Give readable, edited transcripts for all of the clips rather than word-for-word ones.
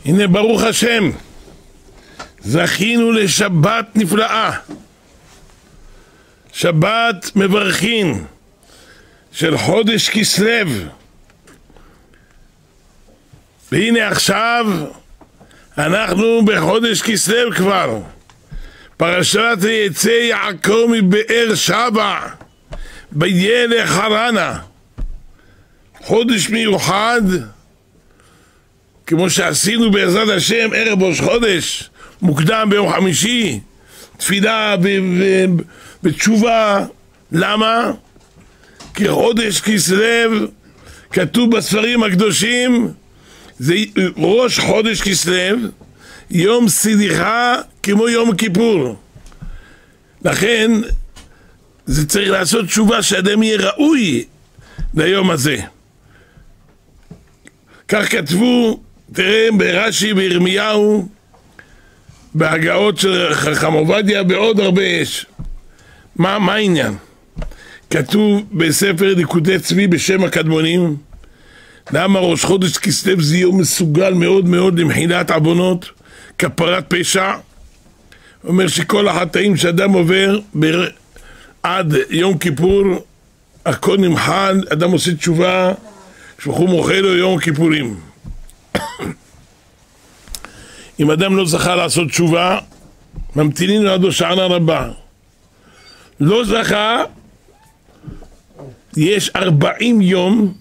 הנה ברוך השם, זכינו לשבת נפלאה, שבת מברכין של חודש כסלו. והנה עכשיו אנחנו בחודש כסלו כבר, פרשת יצא יעקב מבאר שבע וילך חרנה, חודש מיוחד כמו שעשינו בעזרת השם ערב ראש חודש מוקדם ביום חמישי, תפילה בתשובה. למה? כי חודש כסלו כתוב בספרים הקדושים, זה ראש חודש כסלו, יום סליחה כמו יום כיפור. לכן זה צריך לעשות תשובה שאדם יהיה ראוי ליום הזה. כך כתבו, תראה ברש"י בירמיהו, בהגאות של חכם עובדיה, בעוד הרבה יש. מה העניין? כתוב בספר ליקוטי צבי בשם הקדמונים, למה ראש חודש כסלו זה יום מסוגל מאוד מאוד למחילת עוונות, כפרת פשע. אומר שכל החטאים שאדם עובר עד יום כיפור, הכל נמחל, אדם עושה תשובה, שהוא מוחה לו יום כיפורים. אם אדם לא זכה לעשות תשובה, ממתינים לו עד הושענא רבה. לא זכה, יש 40 יום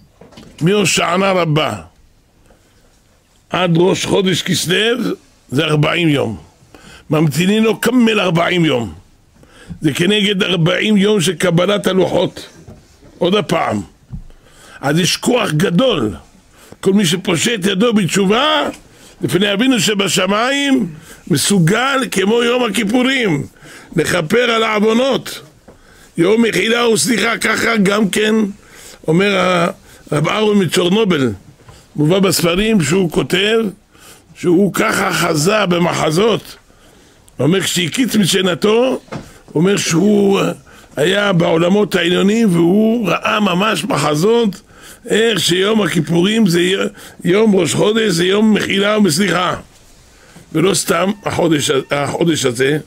מהושענא רבה עד ראש חודש כסלו, זה 40 יום. ממתינים לו כמל 40 יום. זה כנגד 40 יום של קבלת הלוחות. עוד הפעם. אז יש כוח גדול. כל מי שפושט ידו בתשובה לפני אבינו שבשמיים מסוגל כמו יום הכיפורים לכפר על העוונות, יום מחילה וסליחה. ככה גם כן אומר הרב אהרון מצ'ורנובל, מובא בספרים שהוא כותב שהוא ככה חזה במחזות. הוא אומר כשהקיץ משנתו, הוא אומר שהוא היה בעולמות העליונים והוא ראה ממש מחזות איך שיום הכיפורים זה יום ראש חודש, זה יום מחילה ומסליחה. ולא סתם החודש הזה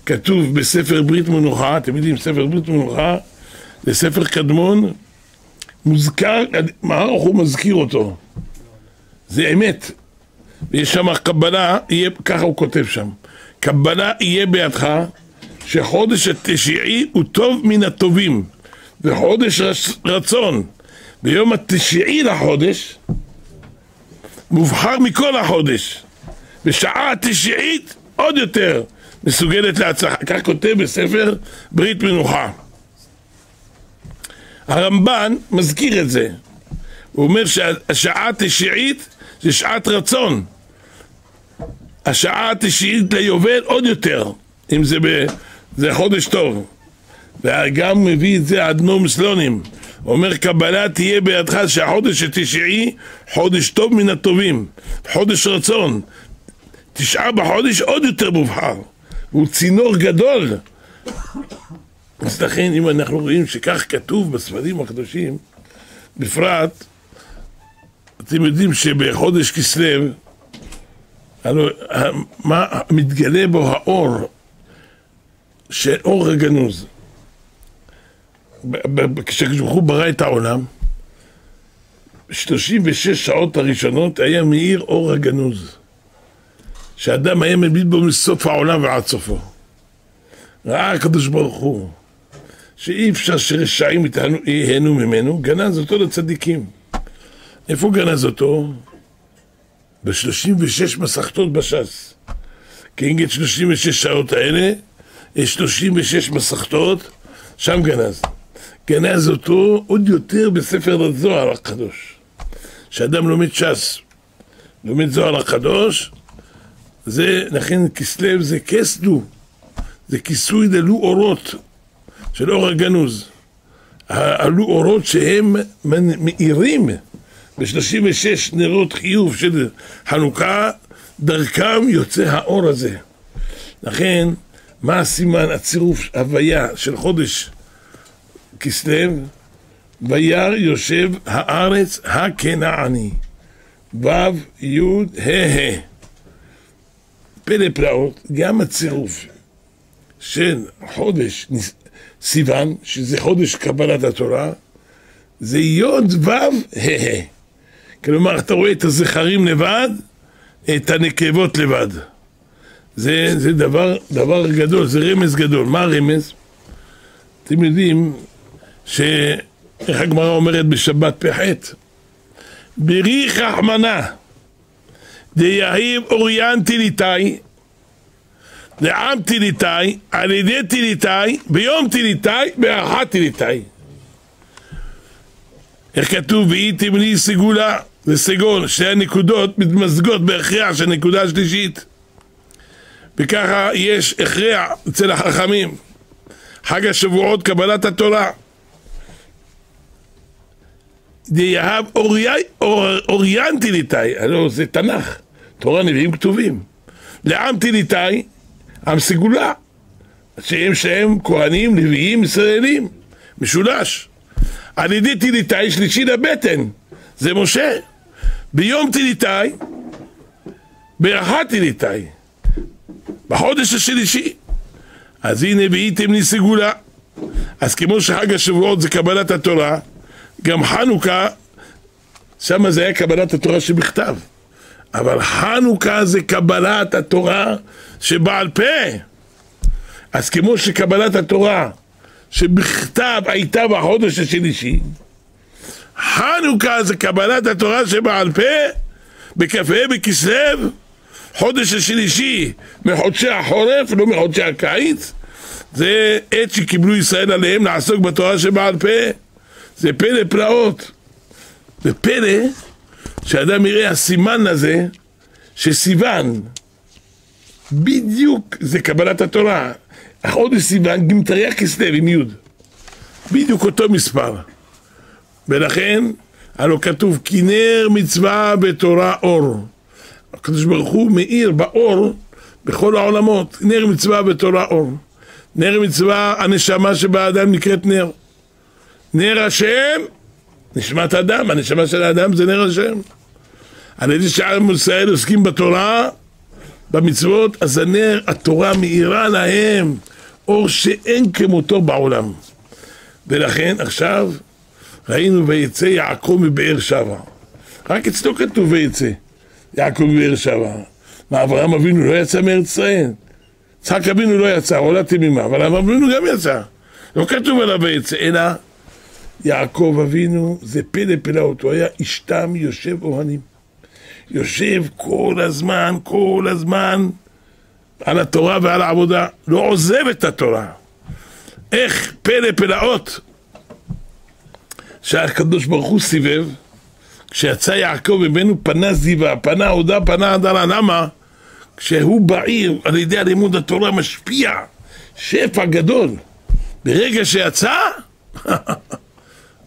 כתוב בספר ברית מנוחה. אתם יודעים, ספר ברית מנוחה זה ספר קדמון, מוזכר, מה הוא מזכיר אותו, זה אמת. ויש שם קבלה, ככה הוא כותב שם, קבלה יהיה בידך שחודש התשיעי הוא טוב מן הטובים וחודש רצון. ביום התשיעי לחודש מובחר מכל החודש, בשעה התשיעית עוד יותר מסוגלת להצלחה. כך כותב בספר ברית מנוחה. הרמב"ן מזכיר את זה, הוא אומר שהשעה התשיעית זה שעת רצון, השעה התשיעית ליובל עוד יותר, אם זה חודש טוב. וגם מביא את זה אדנו מסלונים, הוא אומר קבלה תהיה בידך שהחודש התשיעי חודש טוב מן הטובים, חודש רצון, 9 בחודש עוד יותר מובחר, הוא צינור גדול. אז לכן אם אנחנו רואים שכך כתוב בספרים הקדושים, בפרט אתם יודעים שבחודש כסלו מה מתגלה בו האור של אור הגנוז. כשהוא ברא את העולם 36 שעות הראשונות היה מאיר אור הגנוז שאדם היה מביט בו מסוף העולם ועד סופו. ראה הקדוש ברוך הוא שאי אפשר שרשעים ייהנו ממנו, גנז אותו לצדיקים. איפה גנז אותו? ב36 מסכתות בש"ס. כנגד 36 שעות האלה יש 36 מסכתות, שם גנז אותו עוד יותר בספר הזוהר הקדוש. שאדם לומד ש"ס, לומד זוהר הקדוש, זה לכן כסלו זה כסדו, זה כיסוי דלו אורות של אור הגנוז. עלו אורות שהם מאירים ב36 נרות חיוב של חנוכה, דרכם יוצא האור הזה. לכן מה הסימן? הצירוף הוויה של חודש כסלו, וירא יושב הארץ הכנעני, ו' י' ה'. פלא פלאות, גם הצירוף של חודש סיוון, שזה חודש קבלת התורה, זה י' ו' ה'. כלומר, אתה רואה את הזכרים לבד, את הנקבות לבד. זה דבר גדול, זה רמז גדול. מה הרמז? אתם יודעים איך הגמרא אומרת בשבת פ"ח? בריך רחמנה דיהיב אוריין תיליתי לעם תיליתי על ידי תיליתי ביום תיליתי באחת תיליתי. איך כתוב? והיא תמני סגולה וסגול, שתי הנקודות מתמזגות בהכרח של נקודה שלישית, וככה יש הכרח אצל החכמים. חג השבועות, קבלת התורה, דיהב אוריין תיליתי, הלוא זה תנ"ך, תורה נביאים כתובים, לעם תיליתי, עם סגולה, שהם כהנים, לוויים, ישראלים, משולש. על ידי תיליתי, שלישי לבטן, זה משה. ביום תיליתי, באחת תיליתי, בחודש השלישי. אז הנה והייתם לי סגולה. אז כמו שחג השבועות זה קבלת התורה, גם חנוכה, שם זה היה קבלת התורה שבכתב, אבל חנוכה זה קבלת התורה שבעל פה. אז כמו שקבלת התורה שבכתב הייתה בחודש השלישי, חנוכה זה קבלת התורה שבעל פה בכ"ה בכסלו, חודש השלישי מחודשי החורף, לא מחודשי הקיץ. זה עת שקיבלו ישראל עליהם לעסוק בתורה שבעל פה. זה פלא פלאות. זה פלא שאדם יראה הסימן הזה שסיוון בדיוק זה קבלת התורה. החודש סיוון גמטריה כסלו עם י', בדיוק אותו מספר. ולכן הלא כתוב כי נר מצווה בתורה אור. הקדוש ברוך הוא מאיר באור בכל העולמות. נר מצווה בתורה אור. נר מצווה, הנשמה שבאדם נקראת נר. נר השם, נשמת אדם, הנשמה של האדם זה נר השם. על ידי שעם ישראל עוסקים בתורה, במצוות, אז הנר, התורה מאירה להם אור שאין כמותו בעולם. ולכן עכשיו ראינו ויצא יעקב מבאר שבע. רק אצלו כתוב ויצא יעקב מבאר שבע. מה, אברהם אבינו לא יצא מארץ ישראל? יצחק אבינו לא יצא, עולה תמימה, אבל אברהם אבינו גם יצא. לא כתוב עליו ויצא, אלא יעקב אבינו זה פלא פלאות, הוא היה אשתם יושב אוהנים. יושב כל הזמן על התורה ועל העבודה, לא עוזב את התורה. איך פלא פלאות שהקדוש ברוך הוא סיבב, כשיצא יעקב ממנו פנה זיווה, פנה הודה, פנה הדרה. למה? כשהוא בעיר על ידי הלימוד התורה משפיע שפע גדול. ברגע שיצא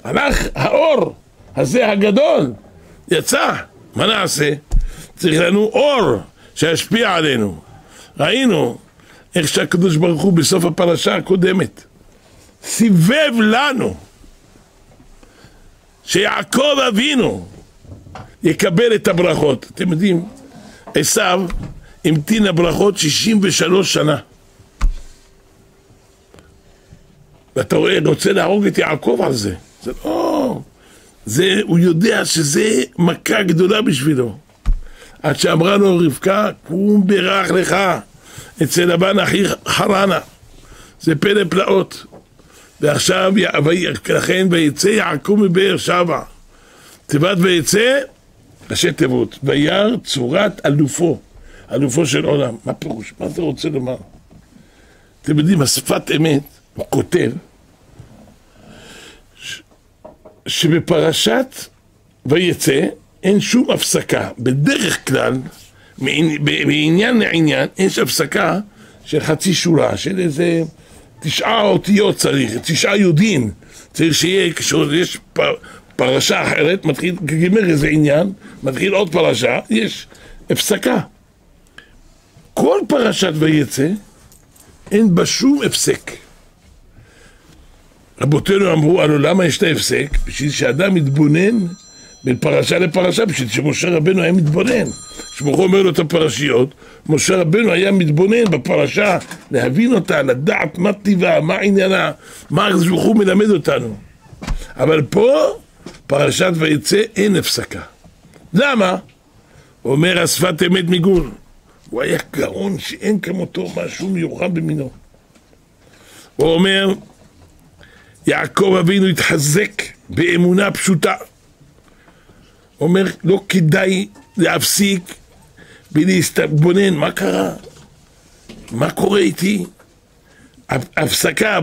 הלך האור הזה הגדול, יצא. מה נעשה? צריך לנו אור שישפיע עלינו. ראינו איך שהקדוש ברוך הוא בסוף הפרשה הקודמת סיבב לנו שיעקב אבינו יקבל את הברכות. אתם יודעים, עשיו המתין הברכות 63 שנה. ואתה רואה, רוצה להרוג את יעקב על זה. זה לא, הוא יודע שזה מכה גדולה בשבילו. עד שאמרה לו רבקה, קום ברך לך אצל לבן אחי חרנה. זה פלא פלאות. ועכשיו, לכן ויצא יעקב מבאר שבע. תיבת ויצא, ראשי תיבות, וירא צורת אלופו, אלופו של עולם. מה פירוש? מה זה רוצה לומר? אתם יודעים, השפת אמת, הוא כותב, שבפרשת ויצא אין שום הפסקה. בדרך כלל, מעניין לעניין, אין הפסקה של חצי שורה, של איזה 9 אותיות צריך, 9 יודעים. צריך שיהיה, כשיש פרשה אחרת, מתחיל, גמר איזה עניין, מתחיל עוד פרשה, יש הפסקה. כל פרשת ויצא, אין בה שום הפסק. רבותינו אמרו, הלוא למה יש את ההפסק? בשביל שאדם מתבונן בין פרשה לפרשה, בשביל שמשה רבנו היה מתבונן. כשברוך הוא אומר לו את הפרשיות, משה רבנו היה מתבונן בפרשה, להבין אותה, לדעת מה טבעה, מה עניינה, מה ברוך הוא מלמד אותנו. אבל פה, פרשת ויצא, אין הפסקה. למה? הוא אומר, השפת אמת מגור. הוא היה גאון שאין כמותו, משהו מיוחד במינו. הוא אומר, יעקב אבינו התחזק באמונה פשוטה. הוא אומר, לא כדאי להפסיק ולהסתבונן, מה קרה? מה קורה איתי? הפסקה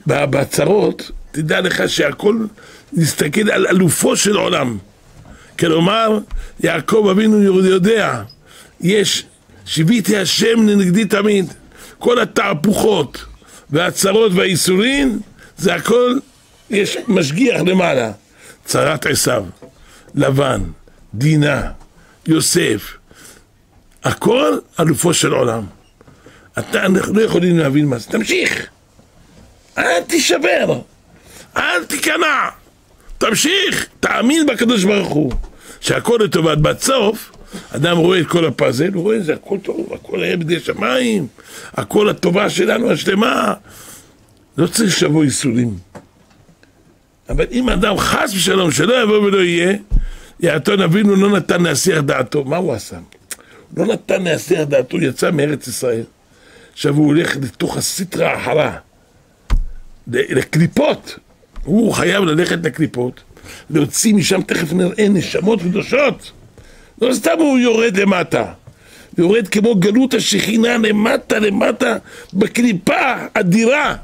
בצרות, תדע לך שהכל נסתכל על אלופו של עולם. כלומר, יעקב אבינו יודע, יש שיביתי השם לנגדי תמיד. כל התהפוכות והצרות והאיסורים, זה הכל, יש משגיח למעלה. צרת עשיו, לבן, דינה, יוסף, הכל אלופו של עולם. אנחנו לא יכולים להבין מה זה. תמשיך, אל תישבר, אל תיכנע, תמשיך, תאמין בקדוש ברוך הוא שהכל לטובת. בסוף אדם רואה את כל הפאזל, הוא רואה זה הכל טוב, הכל היה בידי שמיים, הכל הטובה שלנו השלמה, לא צריך שבוא ייסורים. אבל אם אדם חס ושלום שלא יבוא ולא יהיה, יעתון אבינו לא נתן להסיח דעתו. מה הוא עשה? הוא לא נתן להסיח דעתו, הוא יצא מארץ ישראל. עכשיו הוא הולך לתוך הסטרה האחרה, לקליפות. הוא חייב ללכת לקליפות, להוציא משם, תכף נראה, נשמות קדושות. לא סתם הוא יורד למטה, הוא יורד כמו גלות השכינה למטה למטה בקליפה אדירה,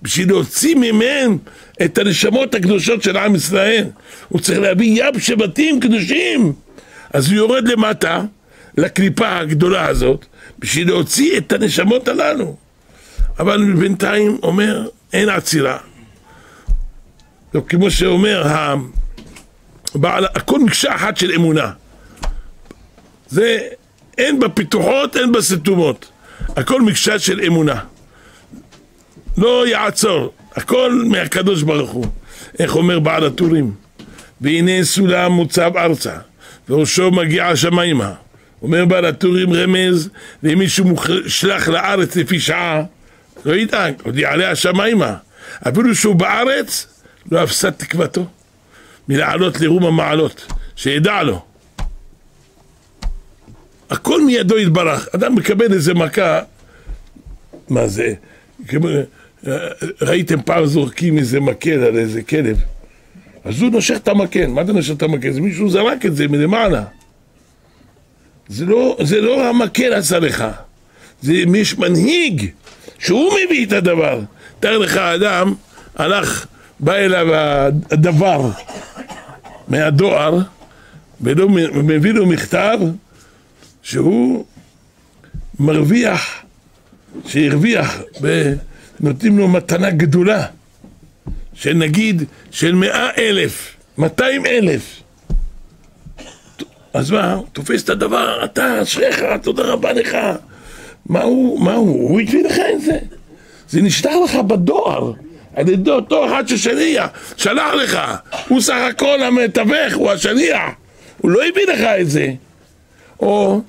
בשביל להוציא ממנו את הנשמות הקדושות של עם ישראל. הוא צריך להביא ים שבטים קדושים, אז הוא יורד למטה לקליפה הגדולה הזאת בשביל להוציא את הנשמות הללו. אבל בינתיים אומר אין עצירה. לא, כמו שאומר הכל מקשה אחת של אמונה, זה אין בפיתוחות, אין בסתומות, הכל מקשה של אמונה, לא יעצור, הכל מהקדוש ברוך הוא. איך אומר בעל הטורים? והנה סולם מוצב ארצה וראשו מגיע השמיימה. אומר בעל הטורים רמז, ואם מישהו מושלח לארץ לפי שעה, לא ידאג, עוד יעלה השמיימה. אפילו שהוא בארץ לא הפסד תקוותו מלעלות לרום המעלות, שידע לו הכל מידו יתברך. אדם מקבל איזה מכה, מה זה? ראיתם פעם זורקים איזה מקל על איזה כלב, אז הוא נושך את המקל. מה אתה נושך את המקל? זה מישהו זרק את זה מלמעלה. זה לא המקל עשה לך, זה יש מנהיג שהוא מביא את הדבר. תאר לך אדם הלך, בא אליו הדבר מהדואר ולא מביא לו מכתב שהוא מרוויח, שהרוויח ונותנים לו מתנה גדולה של נגיד של 100,000, 200,000. אז מה? תופס את הדבר, אתה אשריך, תודה רבה לך. מה הוא? הוא הביא לך את זה? זה נשלח לך בדואר על ידי אותו אחד ששליח שלח לך. הוא סך הכל המתווך, הוא השליח, הוא לא הביא לך את זה. או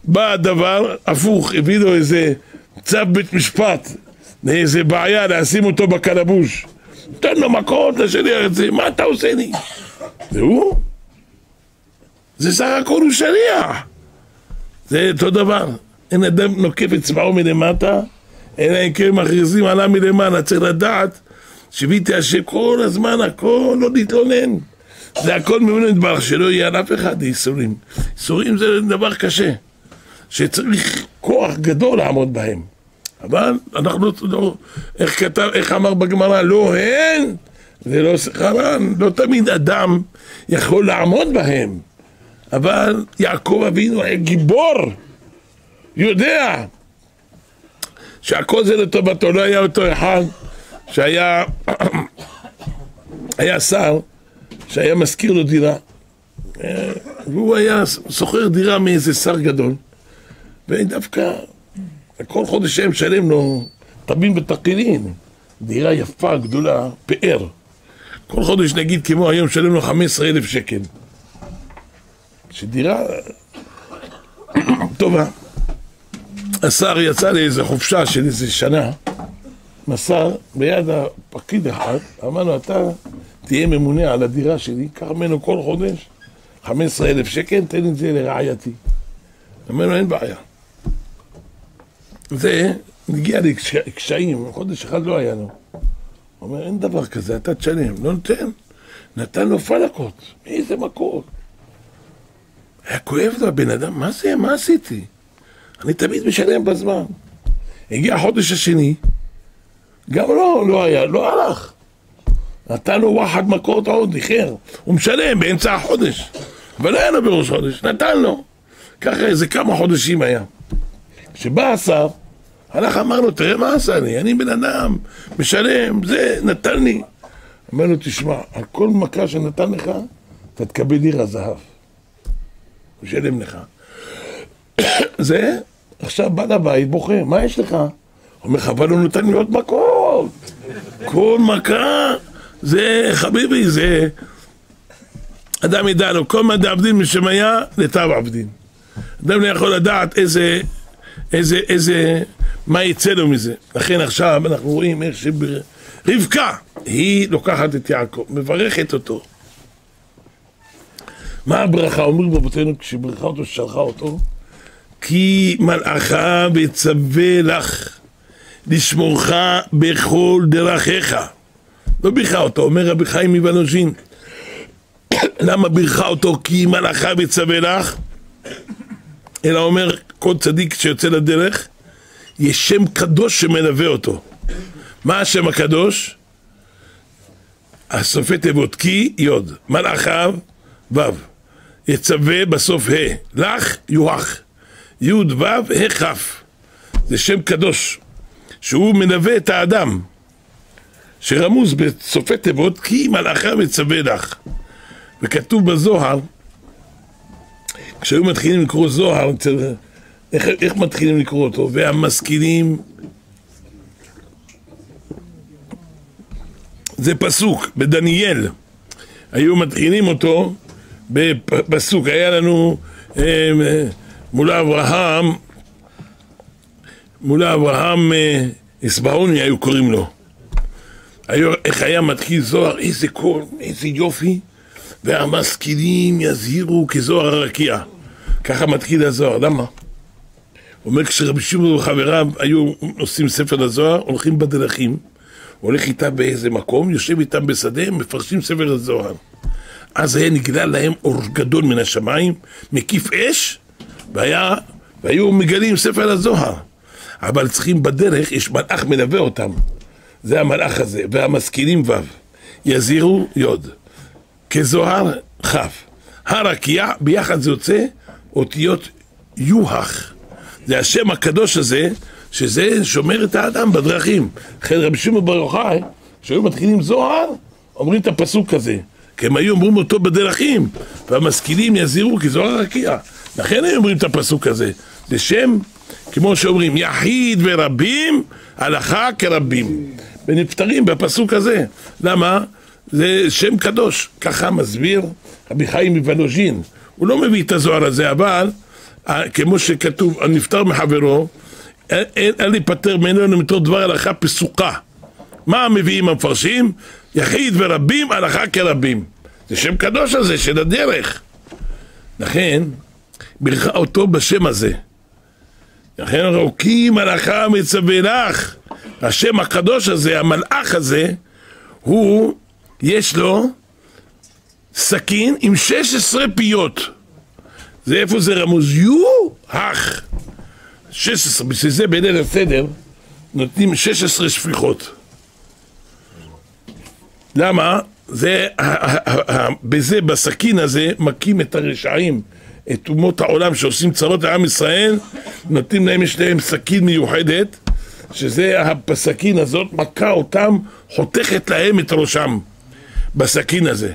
בא הדבר הפוך, הביא לו איזה צו בית משפט לאיזה בעיה, לשים אותו בקלבוש, תן לו מכות לשליח את זה. מה אתה עושה לי? והוא? זה סך הכל הוא שליח. זה אותו דבר. אין אדם נוקף אצבעו מלמטה, אלא אם כן מכריזים עליו מלמעלה. צריך לדעת שביתי השם כל הזמן, הכל לא להתלונן. זה הכל ממנו יתברך, שלא יהיה על אף אחד איסורים. איסורים זה דבר קשה, שצריך כוח גדול לעמוד בהם. אבל אנחנו לא, איך אמר בגמרא, לא הן ולא שכרן. לא תמיד אדם יכול לעמוד בהם. אבל יעקב אבינו היה גיבור, יודע שהכל זה לטובתו. לא היה אותו אחד שהיה שר שהיה מזכיר לו דירה, והוא היה סוחר דירה מאיזה שר גדול, ודווקא כל חודש הם משלם לו טבין ותקילין, דירה יפה גדולה, פאר. כל חודש נגיד כמו היום שלם לו 15,000 שקל. שדירה טובה. השר יצא לאיזו חופשה של איזה שנה, מסר ביד הפקיד אחד, אמר לו, אתה תהיה ממונה על הדירה שלי, קח ממנו כל חודש 15,000 שקל, תן את זה לרעייתי. אמר לו, אין בעיה. זה נגיע לקשיים, חודש אחד לא היה לו. הוא אומר, אין דבר כזה, אתה תשלם. לא נתן לו פלקות, מאיזה מכות. היה כואב לו הבן אדם, מה זה, מה עשיתי? אני תמיד משלם בזמן. הגיע החודש השני, גם לא היה, לא הלך. נתן לו וואחד מכות עוד, איחר. הוא משלם באמצע החודש. אבל לא היה לו בראש חודש, נתן לו. ככה איזה כמה חודשים היה. כשבא השר, הלך אמר לו, תראה מה עשה לי, אני בן אדם, משלם, זה, נתן לי. אמר לו, תשמע, על כל מכה שנתן לך, אתה תקבל לירה זהב. הוא שלם לך. זה, עכשיו בא לבית, בוכה, מה יש לך? הוא אומר, חבל לא נתן לי עוד מכות. כל מכה, זה, חביבי, זה... אדם ידע לו, כל מה דעבדין משמיה, לטב עבדין. אדם לא יכול לדעת מה יצא לו מזה. לכן עכשיו אנחנו רואים איך רבקה, היא לוקחת את יעקב, מברכת אותו. מה הברכה? אומרים רבותינו כשברכה אותו, ששלחה אותו, כי מלאכה וצווה לך לשמורך בכל דרכיך. לא בירכה אותו, אומר רבי חיים מוולוז'ין. למה בירכה אותו? כי מלאכה וצווה לך, אלא אומר כל צדיק שיוצא לדרך, יש שם קדוש שמלווה אותו. מה השם הקדוש? הסופי תיבות, כי יוד, מלאכיו וו, יצווה בסוף ה', לך יוח, יוד וו הכף. זה שם קדוש שהוא מלווה את האדם, שרמוז בסופי תיבות, כי מלאכיו יצווה לך. וכתוב בזוהר, כשהיו מתחילים לקרוא זוהר, איך מתחילים לקרוא אותו? והמשכילים, זה פסוק, בדניאל, היו מתחילים אותו בפסוק, היה לנו מול אברהם אסבהוני היו קוראים לו. איך היה מתחיל זוהר, איזה קול, איזה יופי, והמשכילים יזהירו כזוהר הרקיע. ככה מתחיל הזוהר, למה? הוא אומר, כשרבי שמעון וחבריו היו עושים ספר לזוהר, הולכים בדרכים, הולך איתם באיזה מקום, יושב איתם בשדה, מפרשים ספר לזוהר. אז היה נגלה להם אור גדול מן השמיים, מקיף אש, והיו מגלים ספר לזוהר. אבל צריכים בדרך, יש מלאך מלווה אותם. זה המלאך הזה, והמשכילים וו, יזהירו יוד. כזוהר חף. הרקיע, ביחד זה יוצא אותיות יוח. זה השם הקדוש הזה, שזה שומר את האדם בדרכים. לכן רבי שמעון בר יוחאי, כשהיו מתחילים זוהר, אומרים את הפסוק הזה. כי הם היו אומרים אותו בדרכים, והמשכילים יזהירו כזוהר הרקיע. לכן היו אומרים את הפסוק הזה. זה שם, כמו שאומרים, יחיד ורבים, הלכה כרבים. ונפטרים בפסוק הזה. למה? זה שם קדוש, ככה מסביר רבי חיים מוולוז'ין. הוא לא מביא את הזוהר הזה, אבל כמו שכתוב, הנפטר מחברו, אין להיפטר ממנו מתוך דבר הלכה פסוקה. מה מביאים המפרשים? יחיד ורבים, הלכה כרבים. זה שם קדוש הזה של הדרך. לכן, ברכה אותו בשם הזה. לכן רוקים הלכה מצווה לך. השם הקדוש הזה, המלאך הזה, הוא יש לו סכין עם 16 פיות. זה איפה זה רמוז? יוח 16, בשביל זה בליל הסדר נותנים 16 שפיכות. למה? זה, בזה, בסכין הזה מכים את הרשעים, את אומות העולם שעושים צרות לעם ישראל, נותנים להם, יש להם סכין מיוחדת, שזה הסכין הזאת מכה אותם, חותכת להם את ראשם בסכין הזה.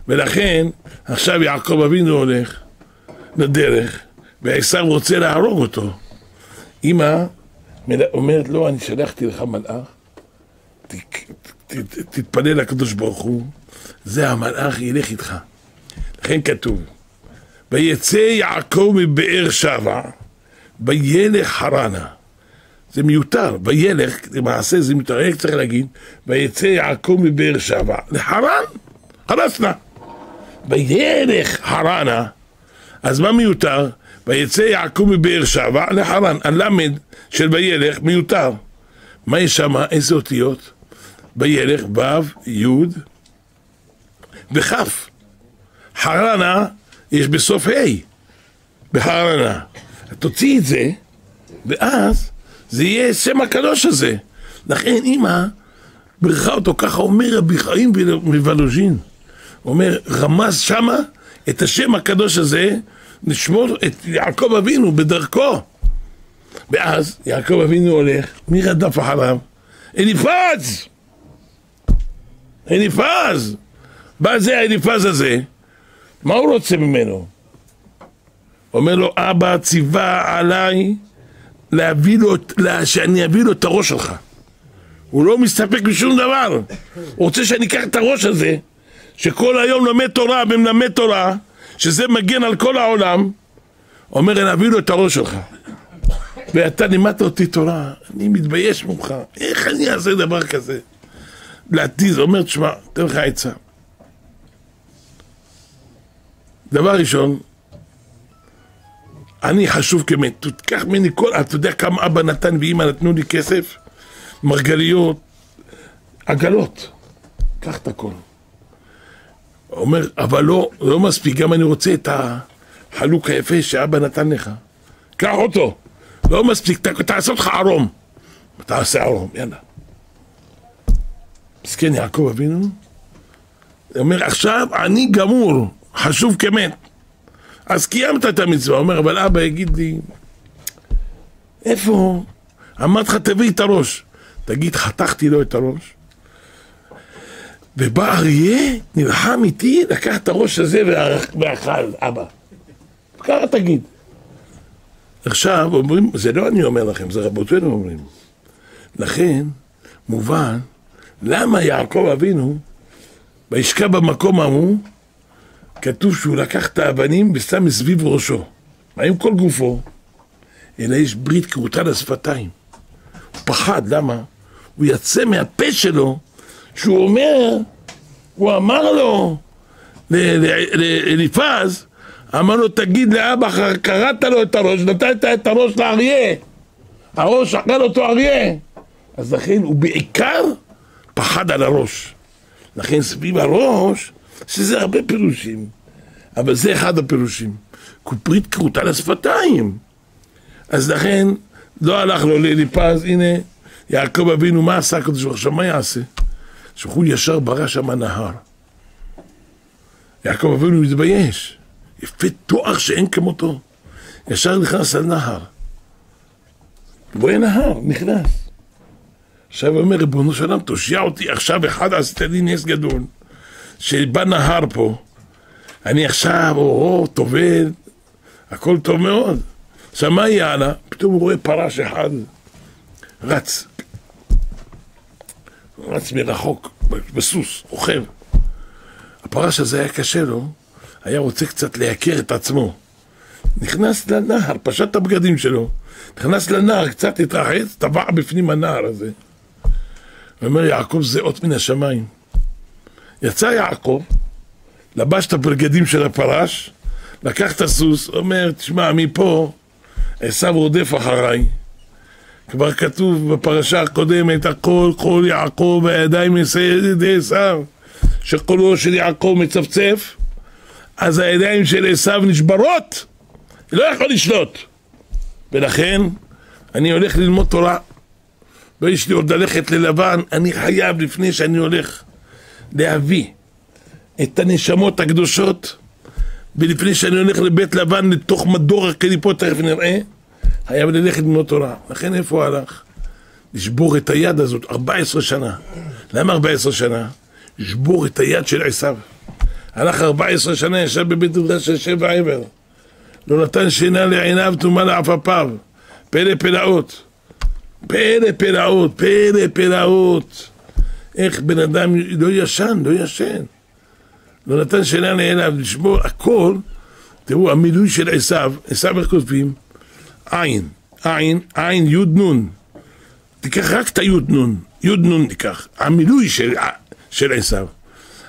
ולכן עכשיו יעקב אבינו הולך לדרך ועשיו רוצה להרוג אותו. אמא אומרת לו, אני שלחתי לך מלאך, תתפלל לקדוש ברוך הוא זה המלאך ילך איתך. לכן כתוב, ויצא יעקב מבאר שבע, וילך חרנה. זה מיותר, וילך, למעשה זה מיותר, איך צריך להגיד, ויצא יעקב מבאר שבע, לחרן, חרסנה. וילך חרנה, אז מה מיותר? ויצא יעקב מבאר שבע לחרן, הלמד של וילך מיותר. מה יש שם? איזה אותיות? וילך, ו', י' וכף. חרנה יש בסוף ה', בחרנה. תוציא את זה, ואז זה יהיה שם הקדוש הזה. לכן אמא ברכה אותו, ככה אומר רבי חיים מוולוז'ין. אומר, רמז שמה את השם הקדוש הזה, נשמור את יעקב אבינו בדרכו. ואז יעקב אבינו הולך, מי רדף אחריו? אליפז! אליפז! מה זה האליפז הזה? מה הוא רוצה ממנו? אומר לו, אבא ציווה עליי להביא לו, שאני אביא לו את הראש שלך. הוא לא מסתפק בשום דבר. הוא רוצה שאני אקח את הראש הזה, שכל היום לומד תורה ומלמד תורה, שזה מגן על כל העולם. אומר, אני אביא לו את הראש שלך. ואתה לימדת אותי תורה, אני מתבייש ממך. איך אני אעשה דבר כזה? להתיז, אומר, תשמע, תן לך עצה. דבר ראשון, אני חשוב כמת, תקח ממני כל, אתה יודע כמה אבא נתן ואמא נתנו לי כסף? מרגליות, עגלות, קח את הכל. אומר, אבל לא מספיק, גם אני רוצה את החלוק היפה שאבא נתן לך. קח אותו, לא מספיק, תעשה אותך ערום. תעשה ערום, יאללה. מסכן יעקב אבינו, אומר, עכשיו אני גמור, חשוב כמת. אז קיימת את המצווה, אומר, אבל אבא יגיד לי, איפה? אמרת לך תביא את הראש. תגיד, חתכתי לו את הראש. ובא אריה, נלחם איתי, לקח את הראש הזה ואכל, אבא. ככה תגיד. עכשיו אומרים, זה לא אני אומר לכם, זה רבותינו אומרים. לכן, מובן, למה יעקב אבינו, וישכב במקום ההוא, כתוב שהוא לקח את האבנים ושם מסביב ראשו. מה עם כל גופו? אלא יש ברית כרותה לשפתיים. הוא פחד, למה? הוא יצא מהפה שלו, שהוא אומר, הוא אמר לו, לאליפז, אמר לו, תגיד לאבא, קראת לו את הראש, נתת את הראש לאריה. הראש אכל אותו אריה. אז לכן הוא בעיקר פחד על הראש. לכן סביב הראש, שזה הרבה פירושים, אבל זה אחד הפירושים. ברית כרותה לשפתיים. אז לכן לא הלך לו לאליפז, הנה יעקב אבינו, מה עשה הקדוש ברוך הוא? עכשיו מה יעשה? שהוא ישר ברא שם נהר. יעקב אבינו מתבייש, יפה תואר שאין כמותו, ישר נכנס על נהר. בואי נהר, נכנס. עכשיו הוא אומר, ריבונו של עולם, תושיע אותי עכשיו, אחד עשית לי נס גדול, שבא נהר פה, אני עכשיו, טובל, הכל טוב מאוד. עכשיו מה יהיה הלאה? פתאום הוא רואה פרש אחד, רץ מרחוק, בסוס, רוכב. הפרש הזה היה קשה לו, היה רוצה קצת להכיר את עצמו. נכנס לנהר, פשט את הבגדים שלו, נכנס לנהר, קצת התרחץ, טבע בפנים הנהר הזה. ואומר, יעקב זה אות מן השמיים. יצא יעקב, לבש את הבגדים של הפרש, לקח את הסוס, אומר, תשמע, מפה עשיו רודף אחריי. כבר כתוב בפרשה הקודמת, הכל קול יעקב והידיים ידי עשיו, שקולו של יעקב מצפצף, אז הידיים של עשיו נשברות, לא יכול לשלוט. ולכן אני הולך ללמוד תורה, ויש לי עוד ללכת ללבן, אני חייב לפני שאני הולך להביא את הנשמות הקדושות, ולפני שאני הולך לבית לבן לתוך מדור הקליפות, תכף נראה, חייב ללכת ללמוד תורה. לכן איפה הוא הלך? לשבור את היד הזאת, 14 שנה. למה 14 שנה? לשבור את היד של עשיו. הלך 14 שנה, ישב בבית מדרש של שבע עבר. לא נתן שינה לעיניו, תומה לעפפיו. פלא פלאות. פלא פלאות, פלא פלאות. איך בן אדם לא ישן, לא ישן. לא נתן שינה לאליו, לשמור הכל. תראו, המילוי של עשיו, עשיו איך כותבים? עין, עין, עין, יוד נון. תיקח רק את היוד נון, יוד נון תיקח. המילוי של עשיו.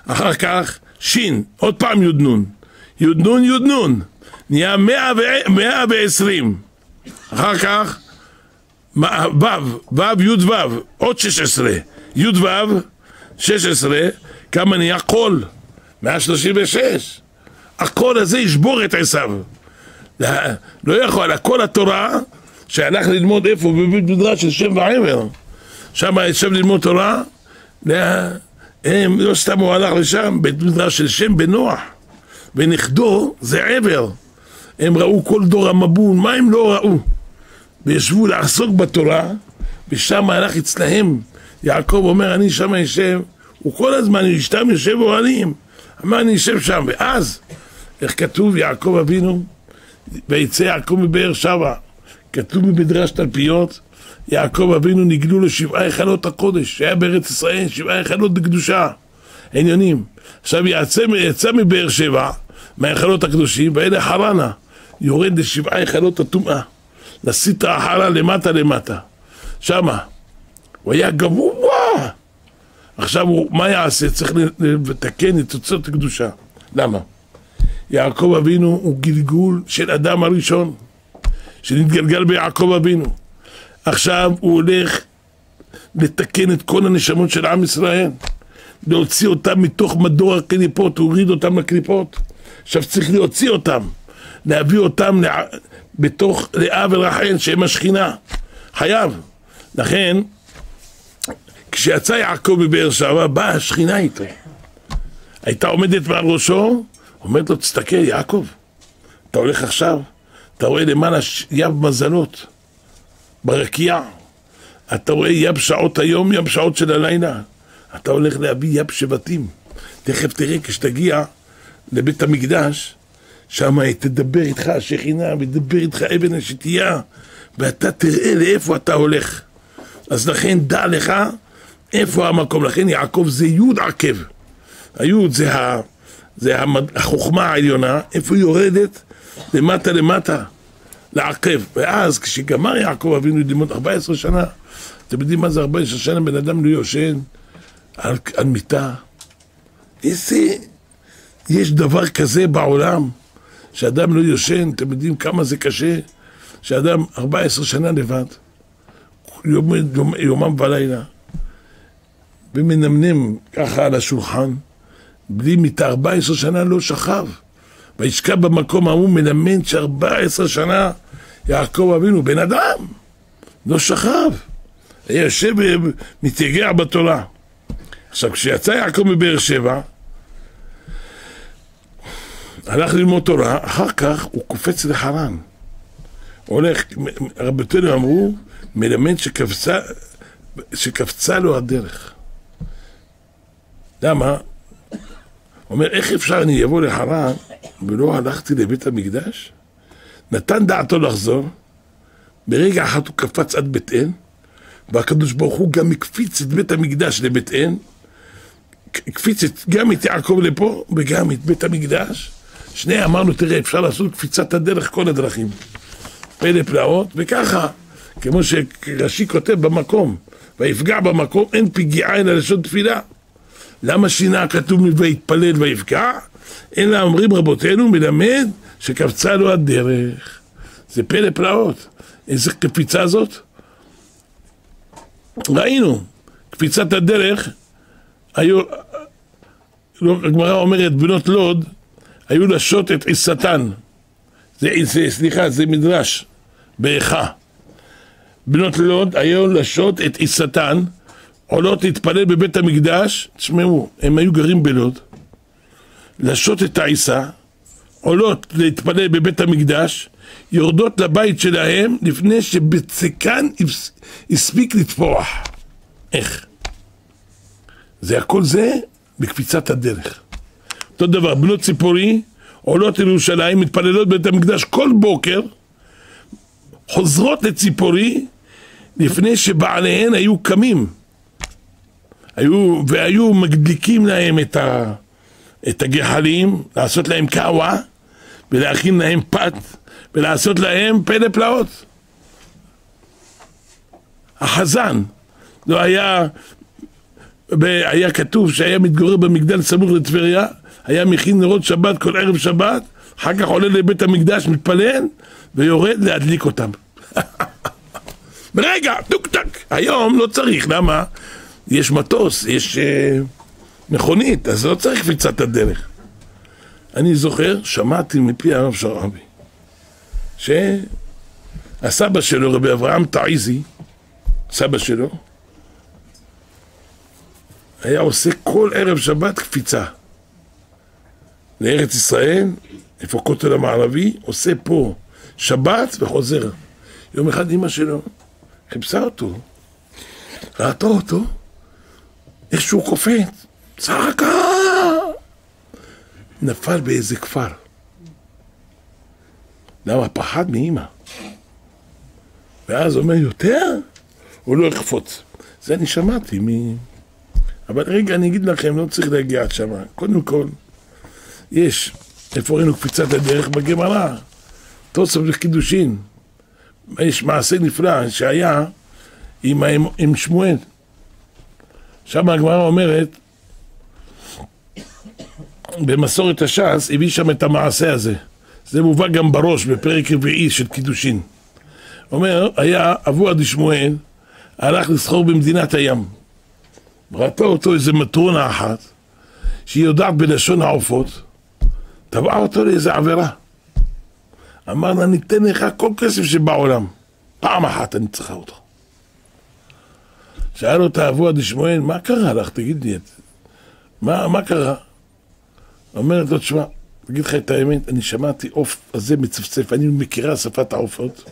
אחר כך, שין, עוד פעם יוד נון. יוד נון, יוד נון. נהיה 120. אחר כך, וו, יוד וו, עוד 16. יוד וו, 16, כמה נהיה קול? 136. הקול הזה ישבור את עשיו. לא יכול, הקול התורה שהלך ללמוד איפה? בבית מדרש של שם ועבר. שם ישב ללמוד תורה, לא סתם הוא הלך לשם, בית מדרש של שם בנוח. ונכדו זה עבר. הם ראו כל דור המבון, מה הם לא ראו? וישבו לעסוק בתורה, ושם הלך אצלהם. יעקב אומר, אני שם יושב, הוא כל הזמן ישתם יושב אוהלים. אמר, אני יושב שם, ואז, איך כתוב, יעקב אבינו, ויצא יעקב מבאר שבע, כתוב במדרש תלפיות, יעקב אבינו נגלו לשבעה היכלות הקודש, שהיה בארץ ישראל, 7 היכלות בקדושה, עניונים. עכשיו יצא מבאר שבע, מהיכלות הקדושים, ואלה חרנה, יורד ל7 היכלות הטומאה, לסטרא החרה למטה למטה, שמה, הוא היה גבוה, עכשיו מה יעשה? צריך לתקן את תוצאות הקדושה. למה? יעקב אבינו הוא גלגול של אדם הראשון, שנתגלגל ביעקב אבינו. עכשיו הוא הולך לתקן את כל הנשמות של עם ישראל, להוציא אותם מתוך מדור הקליפות, להוריד אותם לקליפות. עכשיו צריך להוציא אותם, להביא אותם בתוך לאה ורחל שהם השכינה. חייב. לכן, כשיצא יעקב מבאר שבע, באה השכינה איתו. הייתה עומדת מעל ראשו, אומרת לו, תסתכל יעקב, אתה הולך עכשיו, אתה רואה למעלה יב מזלות, ברקיעה, אתה רואה יב שעות היום, יב שעות של הלילה, אתה הולך להביא יב שבטים. תכף תראה כשתגיע לבית המקדש, שם תדבר איתך השכינה, ודבר איתך אבן השתייה, ואתה תראה לאיפה אתה הולך. אז לכן דע לך איפה המקום. לכן יעקב זה יוד עקב. היוד זה החוכמה העליונה, איפה היא יורדת למטה למטה לעקב. ואז כשגמר יעקב אבינו ללמוד 14 שנה, אתם יודעים מה זה 14 שנה? בן אדם לא יושן על מיטה. יש דבר כזה בעולם שאדם לא יושן? אתם יודעים כמה זה קשה שאדם 14 שנה לבד, יומם ולילה, ומנמנם ככה על השולחן, בלי מיטה. 14 שנה לא שכב, וישכב במקום ההוא. מלמד ש14 שנה יעקב אבינו בן אדם לא שכב, היה יושב ומתייגע בתורה. עכשיו כשיצא יעקב מבאר שבע, הלך ללמוד תורה, אחר כך הוא קופץ לחרן, הולך, רבותינו אמרו, מלמד שקפצה לו הדרך. למה? אומר, איך אפשר אני אבוא לחרן ולא הלכתי לבית המקדש? נתן דעתו לחזור, ברגע אחת הוא קפץ עד בית אל, והקדוש ברוך הוא גם הקפיץ את בית המקדש לבית אל, הקפיץ גם את יעקב לפה וגם את בית המקדש. שני אמרנו, תראה, אפשר לעשות קפיצת הדרך כל הדרכים, פלא פלאות, וככה, כמו שרש"י כותב במקום, ויפגע במקום, אין פגיעה אלא לשון תפילה. למה שינה כתוב ויתפלל ויפגע? אלא אומרים רבותינו, מלמד שקפצה לו הדרך. זה פלא פלאות. איזה קפיצה זאת? ראינו, קפיצת הדרך, הגמרא אומרת, בנות לוד, היו לשות את עיסתן. זה מדרש, באיכה. בנות לוד היו לשות את עיסתן, עולות להתפלל בבית המקדש. תשמעו, הם היו גרים בלוד, לשות את העיסה, עולות להתפלל בבית המקדש, יורדות לבית שלהם לפני שבצקן הספיק לטפוח. איך? זה הכל זה בקפיצת הדרך. אותו דבר, בנות ציפורי עולות לירושלים, מתפללות בבית המקדש כל בוקר, חוזרות לציפורי לפני שבעליהן היו קמים, והיו מדליקים להם את הגחלים, לעשות להם קאווה, ולהכין להם פת, ולעשות להם פלא פלאות. החזן, לא היה כתוב שהיה מתגורר במגדל סמוך לטבריה, היה מכין נרות שבת כל ערב שבת, אחר כך עולה לבית המקדש, מתפלל, ויורד להדליק אותם. ברגע, טוק טק. היום לא צריך, למה? יש מטוס, יש מכונית, אז לא צריך קפיצת הדרך. אני זוכר, שמעתי מפי הרב שרעבי, שהסבא שלו, רבי אברהם תעיזי, סבא שלו, היה עושה כל ערב שבת קפיצה לארץ ישראל, איפה כותל המערבי, עושה פה שבת וחוזר. יום אחד אמא שלו חיפשה אותו, ראתה אותו, איך שהוא קופץ, צעקה, נפל באיזה כפר. למה? פחד מאמא. ואז אומר יותר, הוא לא יקפוץ. זה אני שמעתי אבל רגע, אני אגיד לכם, לא צריך להגיע עד שמה. קודם כל, יש, איפה ראינו קפיצת הדרך בגמרא, תוסף לקידושין. יש מעשה נפלא שהיה עם שמואל. שם הגמרא אומרת, במסורת הש"ס, הביא שם את המעשה הזה. זה מובא גם בראש, בפרק רביעי של קידושין. אומר, היה אבוה דשמואל, הלך לסחור במדינת הים. ראתה אותו איזה מטרונה אחת, שהיא יודעת בלשון העופות, תבעה אותו לאיזה עבירה. אמר לה, ניתן לך כל כסף שבעולם. פעם אחת אני צריכה אותך. שאל אותה אבוה דשמואל, מה קרה לך? תגיד לי, מה קרה? אומרת לו, תשמע, תגיד לך את האמת, אני שמעתי עוף הזה מצפצף, אני מכירה שפת העופות.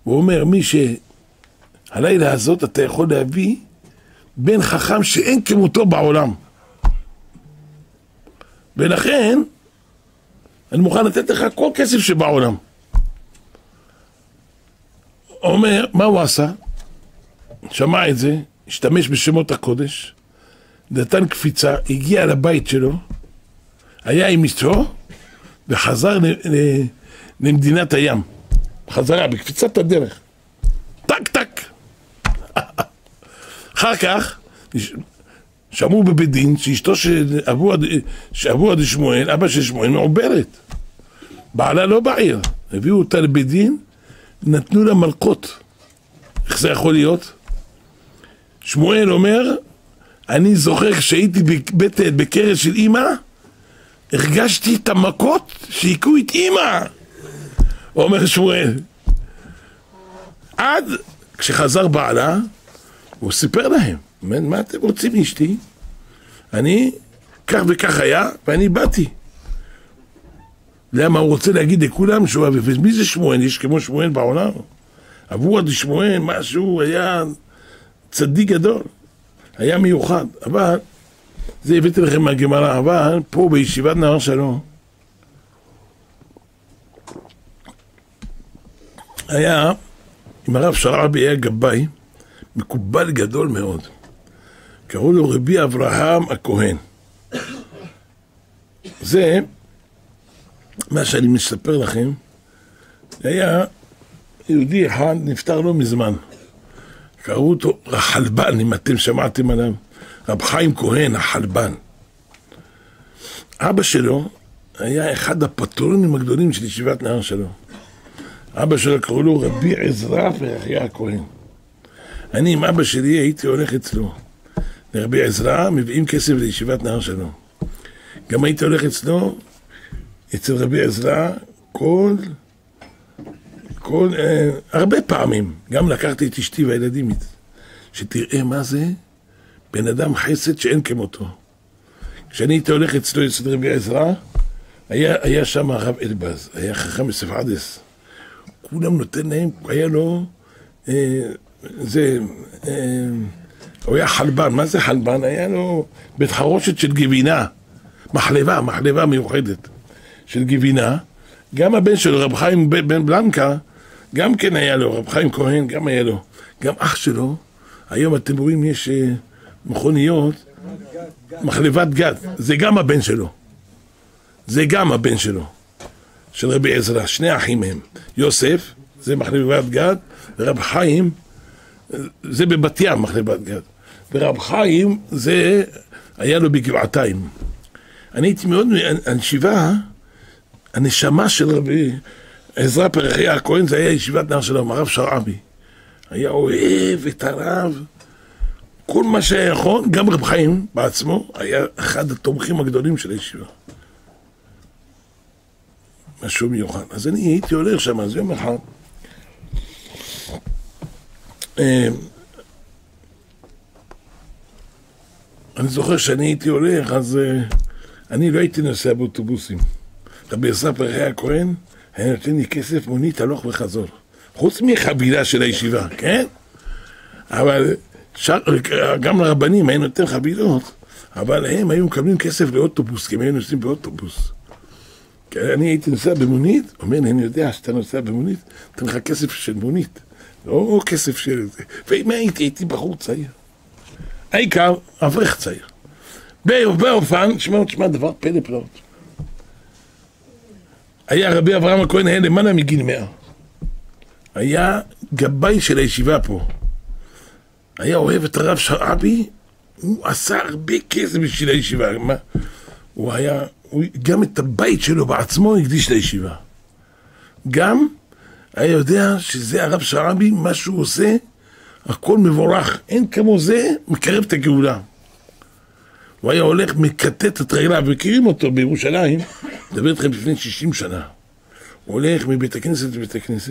הוא אומר, מי שהלילה הזאת אתה יכול להביא בן חכם שאין כמותו בעולם. ולכן, אני מוכן לתת לך כל כסף שבעולם. אומר, מה הוא עשה? שמע את זה, השתמש בשמות הקודש, נתן קפיצה, הגיע לבית שלו, היה עם אשתו, וחזר למדינת הים. חזרה בקפיצת הדרך. טק טק. אחר כך, שמעו בבית דין שאשתו שאבוה דשמואל, אבא של שמואל, מעוברת. בעלה לא בעיר. הביאו אותה לבית דין, נתנו לה מלכות. איך זה יכול להיות? שמואל אומר, אני זוכר כשהייתי בקרש של אמא, הרגשתי את המכות שהיכו את אמא. אומר שמואל. עד כשחזר בעלה, הוא סיפר להם, מה אתם רוצים אשתי? אני, כך וכך היה, ואני באתי. למה הוא רוצה להגיד לכולם שהוא אוהב? ומי זה שמואל? יש כמו שמואל בעולם? אבוה דשמואל, משהו, היה צדיק גדול, היה מיוחד. אבל, זה הבאתי לכם מהגמרא, אבל פה בישיבת נהר שלום, היה, עם הרב שרעבי היה גבאי, מקובל גדול מאוד. קראו לו רבי אברהם הכהן. זה, מה שאני מספר לכם, היה יהודי אחד, נפטר לא מזמן. קראו אותו החלבן, אם אתם שמעתם עליו. רב חיים כהן, החלבן. אבא שלו היה אחד הפטרונים הגדולים של ישיבת נהר שלום. אבא שלו קראו לו רבי עזרא ויחיה הכהן. אני עם אבא שלי הייתי הולך אצלו. לרבי עזרא מביאים כסף לישיבת נהר שלום. גם הייתי הולך אצלו, אצל רבי עזרא, הרבה פעמים. גם לקחתי את אשתי והילדים איתי. שתראה מה זה בן אדם חסד שאין כמותו. כשאני הייתי הולך אצלו, אצל רבי עזרא, היה שם הרב אלבז, היה חכם מספרדס. כולם נותן להם, היה לו, הוא היה חלבן. מה זה חלבן? היה לו בית חרושת של גבינה, מחלבה מיוחדת של גבינה. גם הבן שלו, רב חיים בן בלנקה, גם כן היה לו, רב חיים כהן גם היה לו. גם אח שלו, היום אתם רואים יש מכוניות, מחלבת גד, זה גם הבן שלו. זה גם הבן שלו, של רבי עזרא, שני אחים הם. יוסף, זה מחלבת גד, ורב חיים, זה בבת ים מחלבת גד. ורב חיים, זה היה לו בגבעתיים. אני הייתי מאוד, הישיבה, הנשמה של רבי עזרא פרחי הכהן, זה היה ישיבת נער שלו, הרב שרעבי. היה אוהב את הרב, כל מה שהיה יכול, גם רב חיים בעצמו, היה אחד התומכים הגדולים של הישיבה. משהו מיוחד. אז אני הייתי הולך שם, אז יום אחד, אני זוכר שאני הייתי הולך, אז אני לא הייתי נוסע באוטובוסים. רבי עזרא פרחי הכהן היה נותן לי כסף מונית הלוך וחזור. חוץ מחבילה של הישיבה, כן? אבל גם לרבנים היה נותן חבילות, אבל הם היו מקבלים כסף לאוטובוס, כי הם היו נוסעים באוטובוס. אני הייתי נוסע במונית, אומר, אני יודע שאתה נוסע במונית, נותן לך כסף של מונית, לא כסף של זה. ואם הייתי בחור צעיר. העיקר, אברך צעיר. באופן, שמע דבר פלא פלאות. היה רבי אברהם הכהן, היה למעלה מגיל 100. היה גבאי של הישיבה פה. היה אוהב את הרב שרעבי, הוא עשה הרבה כסף בשביל הישיבה. הוא גם את הבית שלו בעצמו הקדיש לישיבה. גם היה יודע שזה הרב שרעבי, מה שהוא עושה, הכל מבורך. אין כמו זה, מקרב את הגאולה. הוא היה הולך, מקטט את רגליו, מכירים אותו בירושלים, מדבר איתכם לפני 60 שנה. הוא הולך מבית הכנסת לבית הכנסת,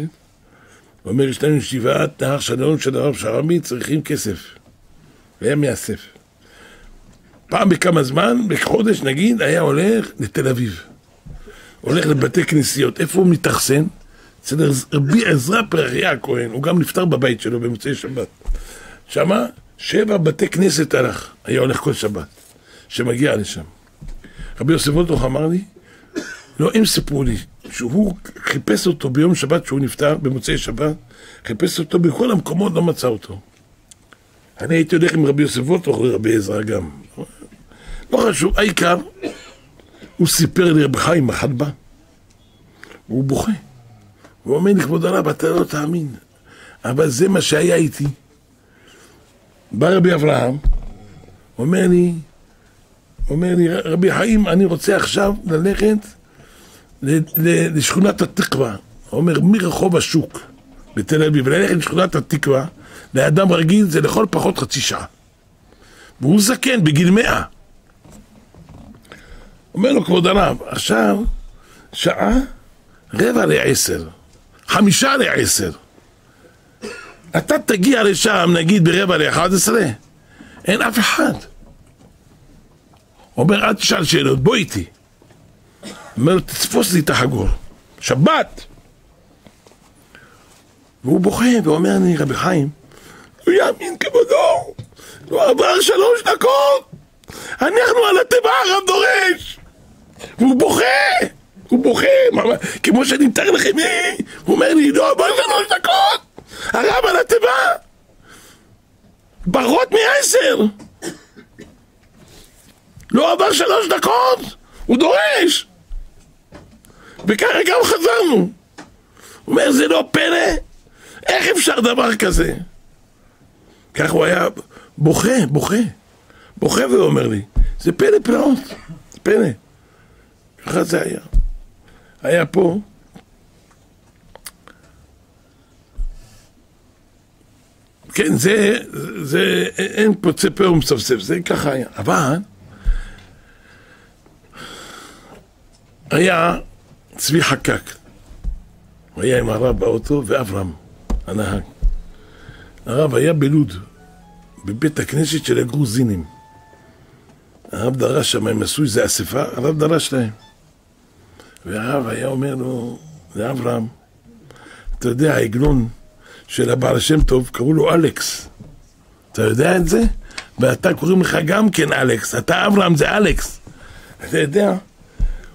הוא אומר, יש לנו ישיבת נהר שלום של הרב שרעבי, צריכים כסף. והיה מאסף. פעם בכמה זמן, בחודש נגיד, היה הולך לתל אביב. הולך לבתי כנסיות. איפה הוא מתאכסן? אצל רבי עזרא פרחי הכהן. הוא גם נפטר בבית שלו במוצאי שבת. שמה 7 בתי כנסת הלך. היה הולך כל שבת. שמגיע לשם. רבי יוסף וולטוך אמר לי, לא, הם סיפרו לי, שהוא חיפש אותו ביום שבת שהוא נפטר, במוצאי שבת, חיפש אותו בכל המקומות, לא מצא אותו. אני הייתי הולך עם רבי יוסף וולטוך ורבי עזרא גם. לא חשוב, העיקר, הוא סיפר לי רבי חיים אחד בא, והוא בוכה. הוא אומר לי, כבוד הרב, אתה לא תאמין, אבל זה מה שהיה איתי. בא רבי אברהם, אומר לי, רבי חיים, אני רוצה עכשיו ללכת לשכונת התקווה. הוא אומר, מרחוב השוק בתל אביב, וללכת לשכונת התקווה, לאדם רגיל זה לכל פחות חצי שעה. והוא זקן בגיל 100. אומר לו, כבוד הרב, עכשיו שעה 9:45, 9:55. אתה תגיע לשם, נגיד ב10:45, אין אף אחד. אומר, אל תשאל שאלות, בוא איתי. אומר לו, תצפוס לי את החגור. שבת. והוא בוכה ואומר לי, רבי חיים, לא יאמין כבודו, לא עבר 3 דקות, אנחנו על התיבה, הרב דורש. והוא בוכה, כמו שאני מתאר לכם, הוא אומר לי, לא עבר 3 דקות, הרב על התיבה, פחות מ10. לא עבר 3 דקות, הוא דורש. וככה גם חזרנו. הוא אומר, זה לא פלא? איך אפשר דבר כזה? כך הוא היה בוכה ואומר לי, זה פלא פלאות, זה פלא. ככה זה היה. היה פה, כן, זה אין פוצה פה ומצפצף, זה ככה היה. אבל היה צבי חקק, הוא היה עם הרב באוטו ואברהם, הנהג. הרב היה בלוד, בבית הכנסת של הגרוזינים. הרב דרש שם, הם עשו איזה אספה, הרב דרש להם. והרב היה אומר לו, לאברהם, אתה יודע, העגלון של הבעל השם טוב, קראו לו אלכס. אתה יודע את זה? ואתה קוראים לך גם כן אלכס, אתה אברהם זה אלכס. אתה יודע?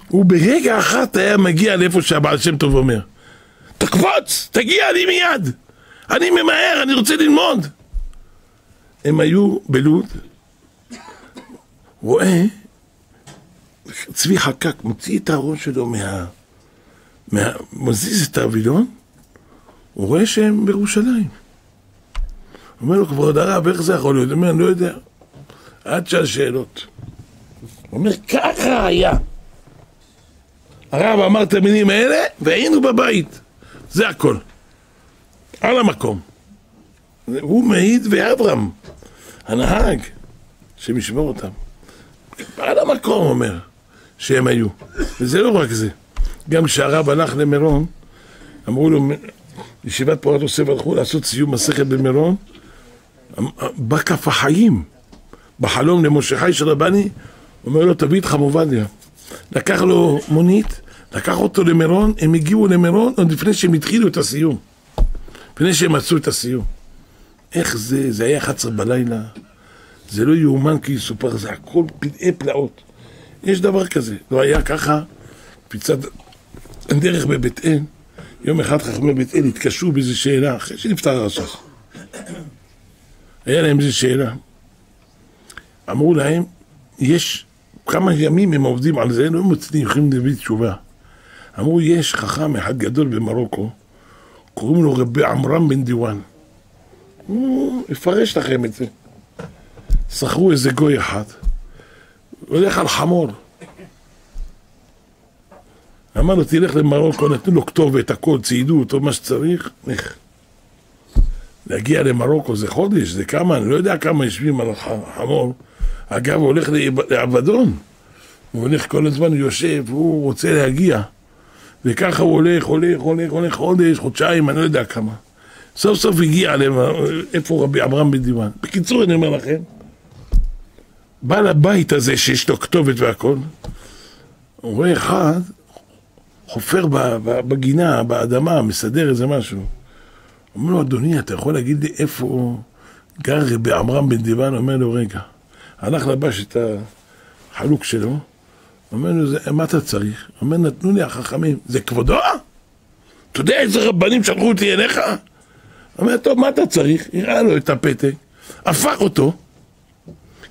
הוא ברגע אחת היה מגיע לאיפה שהבעל השם טוב אומר, תקפוץ, תגיע לי מיד, אני ממהר, אני רוצה ללמוד. הם היו בלוד, רואה צבי חקק, מוציא את הארון שלו מזיז את הווילון, הוא רואה שהם בירושלים. הוא אומר לו, כבוד הרב, איך זה יכול להיות? הוא אומר, אני לא יודע. עד שאל שאלות. הוא אומר, ככה היה. הרב אמר את המילים האלה, והיינו בבית. זה הכל. על המקום. הוא מעיד ואברהם, הנהג, שמשמור אותם. על המקום, אומר, שהם היו. וזה לא רק זה. גם כשהרב הלך למירון, אמרו לו, ישיבת פורת יוסף הלכו לעשות סיום מסכת במירון, בא כף החיים, בחלום למשה חי של רבני, אומר לו, תביא איתך עובדיה. לקח לו מונית, לקח אותו למירון, הם הגיעו למירון עוד לפני שהם התחילו את הסיום. לפני שהם מצאו את הסיום. איך זה? זה היה 11 בלילה. זה לא יאומן כי יסופר, זה הכל פלאי פלאות. יש דבר כזה. לא היה ככה, פיצת דרך בבית אל, יום אחד חכמי בית אל התקשו באיזו שאלה, אחרי שנפטר הרש"ש. היה להם איזו שאלה. אמרו להם, יש כמה ימים הם עובדים על זה, לא מוצאים יכולים להביא תשובה. אמרו, יש חכם אחד גדול במרוקו, קוראים לו רבי עמרם בן דיואן. הוא יפרש לכם את זה. שכרו איזה גוי אחד, הולך על חמור. אמר לו, תלך למרוקו, נתנו לו כתובת, הכל, ציידו אותו, מה שצריך, איך? להגיע למרוקו זה חודש, זה כמה, אני לא יודע כמה יושבים על החמור. אגב, הוא הולך לאבדון. הוא הולך כל הזמן, הוא יושב, הוא רוצה להגיע. וככה הוא הולך, חודש, חודשיים, אני לא יודע כמה. סוף סוף הגיע איפה רבי עמרם בן דיואן. בקיצור, אני אומר לכם, בא לבית הזה שיש לו כתובת והכל, הוא רואה אחד, חופר בגינה, באדמה, מסדר איזה משהו. הוא אומר לו, אדוני, אתה יכול להגיד לי איפה גר רבי עמרם בן דיואן? הוא אומר לו, רגע. הלך לבש את החלוק שלו, אומר לו, מה אתה צריך? הוא אומר, נתנו לי החכמים. זה כבודו? אתה יודע איזה רבנים שלחו אותי אליך? הוא אומר, טוב, מה אתה צריך? הראה לו את הפתק, הפך אותו,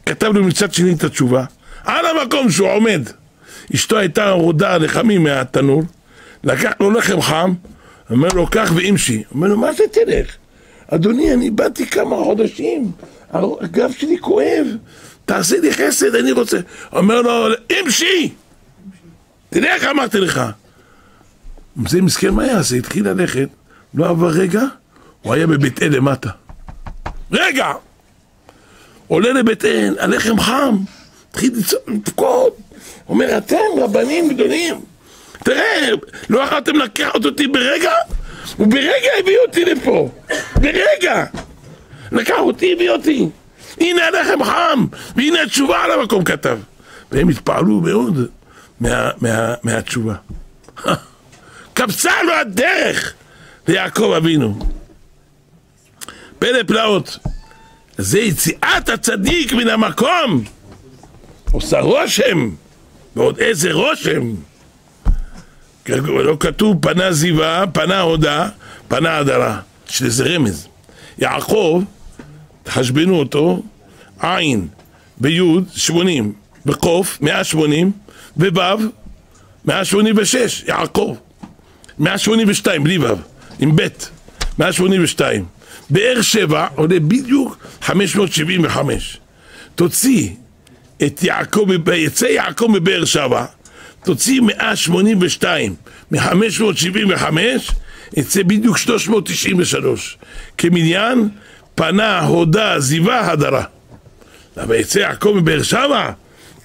כתב לו מצד שני את התשובה, על המקום שהוא עומד. אשתו הייתה רודה לחמים מהתנור, לקח לו לחם חם, אומר לו, קח ואימשי. אומר לו, מה זה תלך? אדוני, אני באתי כמה חודשים, הגב שלי כואב, תעשי לי חסד, אני רוצה. אומר לו, אימשי! תלך, אמרתי לך. זה מסכן מה יעשה, התחיל ללכת, לא עבר רגע, הוא היה בבית אל למטה. רגע! עולה לבית אל, הלחם חם, התחיל לפקוד. אומר, אתם רבנים גדולים, תראה, לא יכולתם לקחת אותי ברגע? הוא ברגע הביא אותי לפה, ברגע. לקח אותי, הביא אותי. הנה הלחם חם, והנה התשובה על המקום כתב. והם התפעלו מאוד מהתשובה. קפצה לו הדרך ליעקב אבינו. פלא פלאות. זה יציאת הצדיק מן המקום. עושה רושם. ועוד איזה רושם. לא כתוב פנה זיווה, פנה הודה, פנה הדרה. שזה רמז. יעקב, תחשבנו אותו, עין, ביוד, 80, בקוף, 180, בבב, 186, יעקב. 182, בלי בב, עם בית, 182. באר שבע עולה בדיוק 575. תוציא את יעקב, יצא יעקב מבאר שבע, תוציא 182 מ-575, יצא בדיוק 393. כמניין, פנה, הודה, זיווה, הדרה. אבל יצא יעקב מבאר שבע,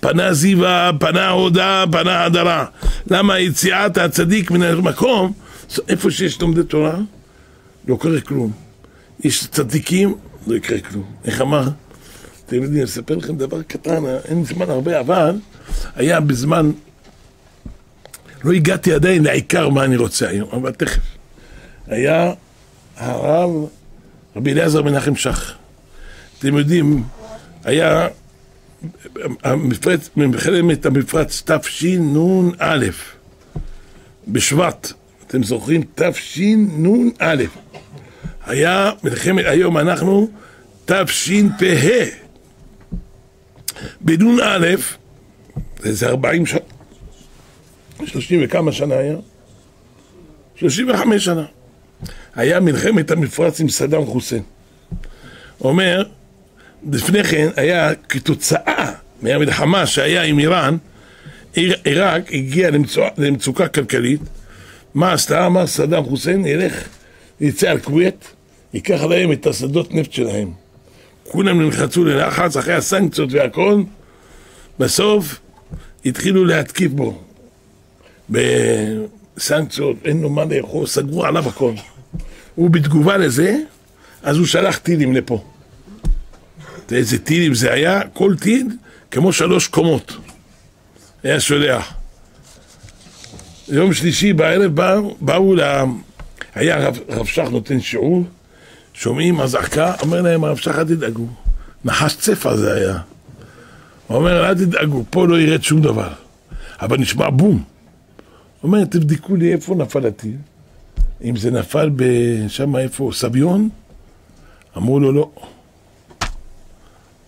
פנה זיווה, פנה הודה, פנה הדרה. למה יציאת הצדיק מן המקום, איפה שיש לומדי תורה, לא קורה כלום. יש צדיקים, לא יקרה כלום. איך אמר? אתם יודעים, אני אספר לכם דבר קטן, אין זמן הרבה, אבל היה בזמן, לא הגעתי עדיין לעיקר מה אני רוצה היום, אבל תכף. היה הרב רבי אליעזר מנחם שך. אתם יודעים, היה מלחמת המפרץ תשנ"א בשבט, אתם זוכרים? תשנ"א. היה מלחמת, היום אנחנו תשפ"ה. בנון א', זה 40 שנה, 30 וכמה שנה היה? 35 שנה. היה מלחמת המפרץ עם סדאם חוסיין. אומר, לפני כן היה כתוצאה מהמלחמה שהיה עם איראן, עיראק הגיעה למצוקה כלכלית. מה עשתה? אמר סדאם חוסיין, יצא על כווית, ייקח להם את השדות נפט שלהם. כולם נלחצו ללחץ, אחרי הסנקציות והכל, בסוף התחילו להתקיף בו. בסנקציות, אין לו מה לאכול, סגרו עליו הכל. הוא בתגובה לזה, אז הוא שלח טילים לפה. איזה טילים זה היה? כל טיל כמו 3 קומות. היה שולח. יום שלישי בערב באו היה רב שח נותן שיעור, שומעים הזעקה, אומר להם הרב שח, אל תדאגו. נחש צפע זה היה. הוא אומר, אל תדאגו, פה לא ירד שום דבר. אבל נשמע בום. הוא אומר, תבדקו לי איפה נפל הטיל. אם זה נפל שם איפה, סביון? אמרו לו לא.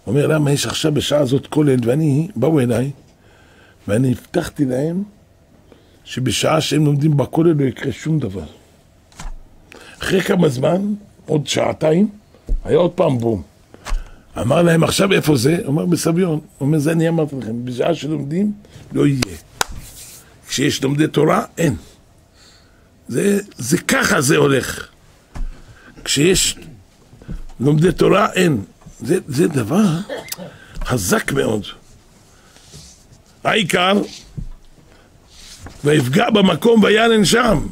הוא אומר, למה יש עכשיו בשעה הזאת כולל, ואני, באו אליי, ואני הבטחתי להם, שבשעה שהם לומדים בכולל לא יקרה שום דבר. אחרי כמה זמן, עוד שעתיים, היה עוד פעם בום. אמר להם, עכשיו איפה זה? הוא אומר, בסביון. הוא אומר, זה אני אמרתי לכם, בשעה שלומדים, לא יהיה. כשיש לומדי תורה, אין. זה ככה זה הולך. כשיש לומדי תורה, אין. זה דבר חזק מאוד. העיקר, ויפגע במקום וינן שם.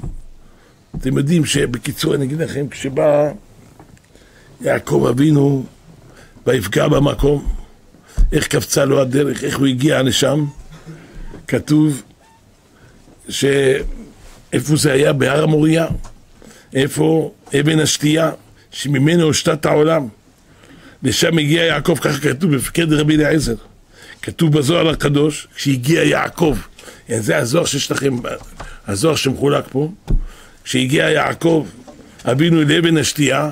אתם יודעים שבקיצור אני אגיד לכם, כשבא יעקב אבינו ויפגע במקום, איך קפצה לו הדרך, איך הוא הגיע לשם, כתוב שאיפה זה היה? בהר המוריה, איפה אבן השתייה שממנו הושתת העולם, לשם הגיע יעקב, ככה כתוב בפקד רבי אליעזר, כתוב בזוהר הקדוש, כשהגיע יעקב, זה הזוהר שיש לכם, הזוהר שמחולק פה, כשהגיע יעקב אבינו לאבן השתייה,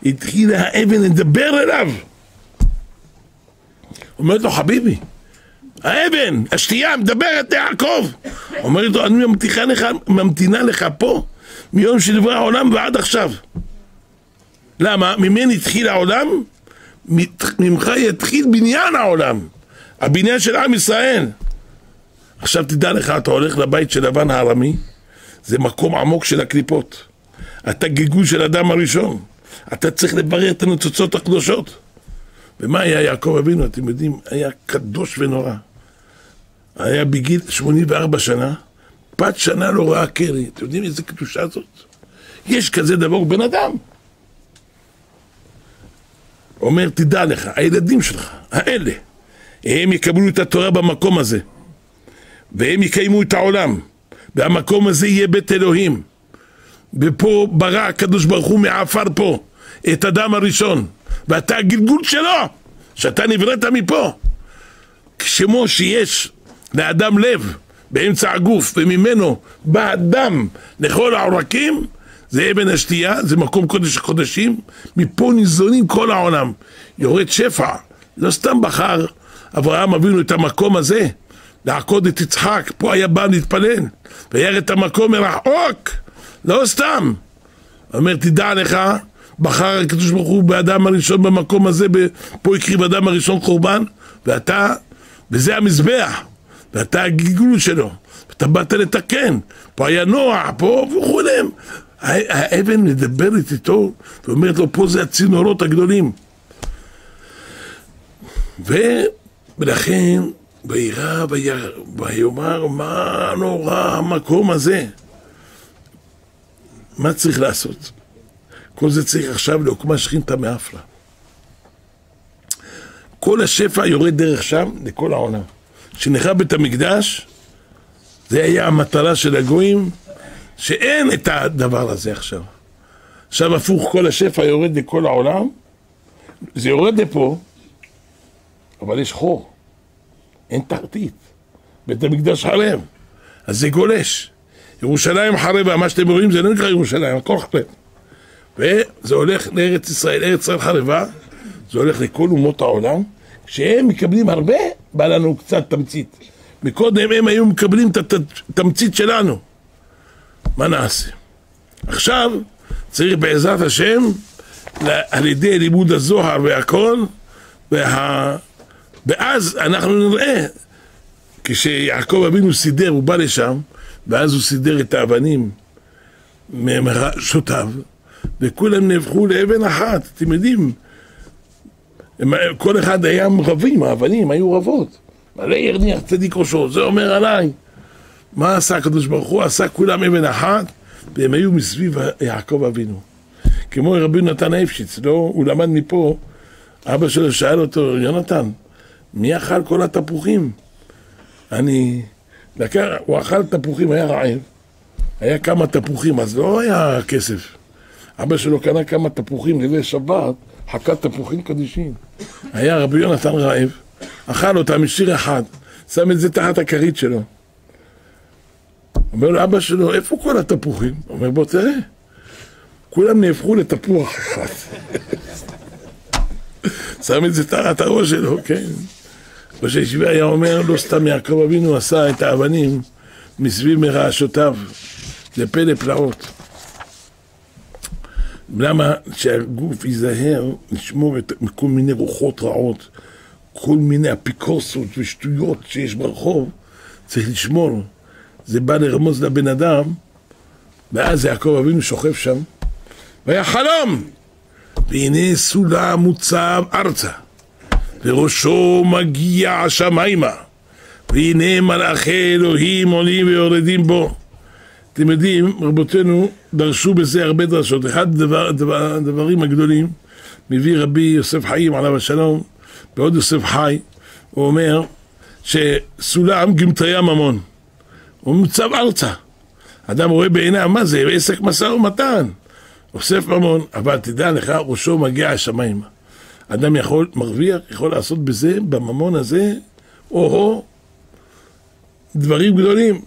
התחילה האבן לדבר אליו. אומרת לו, חביבי, האבן, השתייה מדברת ליעקב. אומרת לו, אני ממתינה לך פה מיום שנברא העולם ועד עכשיו. למה? ממני התחיל העולם, ממך יתחיל בניין העולם, הבניין של עם ישראל. עכשיו תדע לך, אתה הולך לבית של לבן הארמי, זה מקום עמוק של הקליפות. אתה גלגול של אדם הראשון. אתה צריך לברר את הניצוצות הקדושות. ומה היה יעקב אבינו? אתם יודעים, היה קדוש ונורא. היה בגיל 84 שנה, פת שנה לא ראה קרי. אתם יודעים איזה קדושה זאת? יש כזה דבר בן אדם. אומר, תדע לך, הילדים שלך, האלה, הם יקבלו את התורה במקום הזה. והם יקיימו את העולם. והמקום הזה יהיה בית אלוהים. ופה ברא הקדוש ברוך הוא מעפר פה את אדם הראשון, ואתה הגלגול שלו, שאתה נבראת מפה. כמו שיש לאדם לב באמצע הגוף, וממנו בא אדם לכל העורקים, זה אבן השתייה, זה מקום קודש הקודשים, מפה ניזונים כל העולם. יורד שפע. לא סתם בחר אברהם אבינו את המקום הזה לעקוד את יצחק, פה היה בא להתפלל וירא את המקום מרחוק, לא סתם. אומר, תדע לך, בחר הקדוש ברוך הוא באדם הראשון במקום הזה, פה הקריב אדם הראשון קורבן, ואתה, וזה המזבח, ואתה הגלגול שלו, ואתה באת לתקן, פה היה נוח, פה וכולם. האבן מדברת איתו ואומרת לו, פה זה הצינורות הגדולים. ולכן וירא ויאמר, מה נורא המקום הזה? מה צריך לעשות? כל זה צריך עכשיו לעוקמה שכינתא מאפלה. כל השפע יורד דרך שם לכל העולם. כשנחרב בית המקדש, זה היה המטרה של הגויים, שאין את הדבר הזה עכשיו. עכשיו הפוך, כל השפע יורד לכל העולם, זה יורד לפה, אבל יש חור, אין תחתית, בית המקדש חרב, אז זה גולש. ירושלים חרבה, מה שאתם רואים זה לא נקרא ירושלים, הכל חרב. וזה הולך לארץ ישראל, ארץ ישראל חרבה, זה הולך לכל אומות העולם, כשהם מקבלים הרבה, בא לנו קצת תמצית. מקודם הם היו מקבלים את התמצית שלנו. מה נעשה? עכשיו צריך בעזרת השם, על ידי לימוד הזוהר והכל, ואז אנחנו נראה, כשיעקב אבינו סידר, הוא בא לשם, ואז הוא סידר את האבנים מראשותיו, וכולם נהפכו לאבן אחת. אתם יודעים, כל אחד היה רבים, האבנים היו רבות. מלא ירניח צדיק ראשו, זה אומר עליי. מה עשה הקדוש ברוך הוא? עשה כולם אבן אחת, והם היו מסביב יעקב אבינו. כמו רבי נתן האפשיץ, לא? הוא למד מפה, אבא שלו שאל אותו, יונתן, מי אכל כל התפוחים? הוא אכל תפוחים, היה רעב, היה כמה תפוחים, אז לא היה כסף. אבא שלו קנה כמה תפוחים לילי שבת, חכה תפוחים קדישים. היה רבי יונתן רעב, אכל אותם משיר אחד, שם את זה תחת הכרית שלו. אומר לו אבא שלו, איפה כל התפוחים? אומר בוא תראה, כולם נהפכו לתפוח אחד. שם את זה תחת הראש שלו, כן. ראש הישיבה היה אומר, לא סתם יעקב אבינו עשה את האבנים מסביב מרעשותיו, זה פלא פלאות. למה שהגוף ייזהר לשמור את כל מיני רוחות רעות, כל מיני אפיקורסות ושטויות שיש ברחוב, צריך לשמור. זה בא לרמוז לבן אדם, ואז יעקב אבינו שוכב שם, והיה חלום, והנה סולם מוצב ארצה, וראשו מגיע השמיימה, והנה מלאכי אלוהים עולים ויורדים בו. אתם יודעים, רבותינו דרשו בזה הרבה דרשות. אחד הדברים הגדולים מביא רבי יוסף חיים עליו השלום, בעוד יוסף חי, הוא אומר שסולם גמטריה ממון, הוא מוצב ארצה. אדם רואה בעיניו, מה זה? עסק משא ומתן, אוסף ממון, אבל תדע לך, ראשו מגיע השמיים. אדם יכול, מרוויח, יכול לעשות בזה, בממון הזה, או דברים גדולים.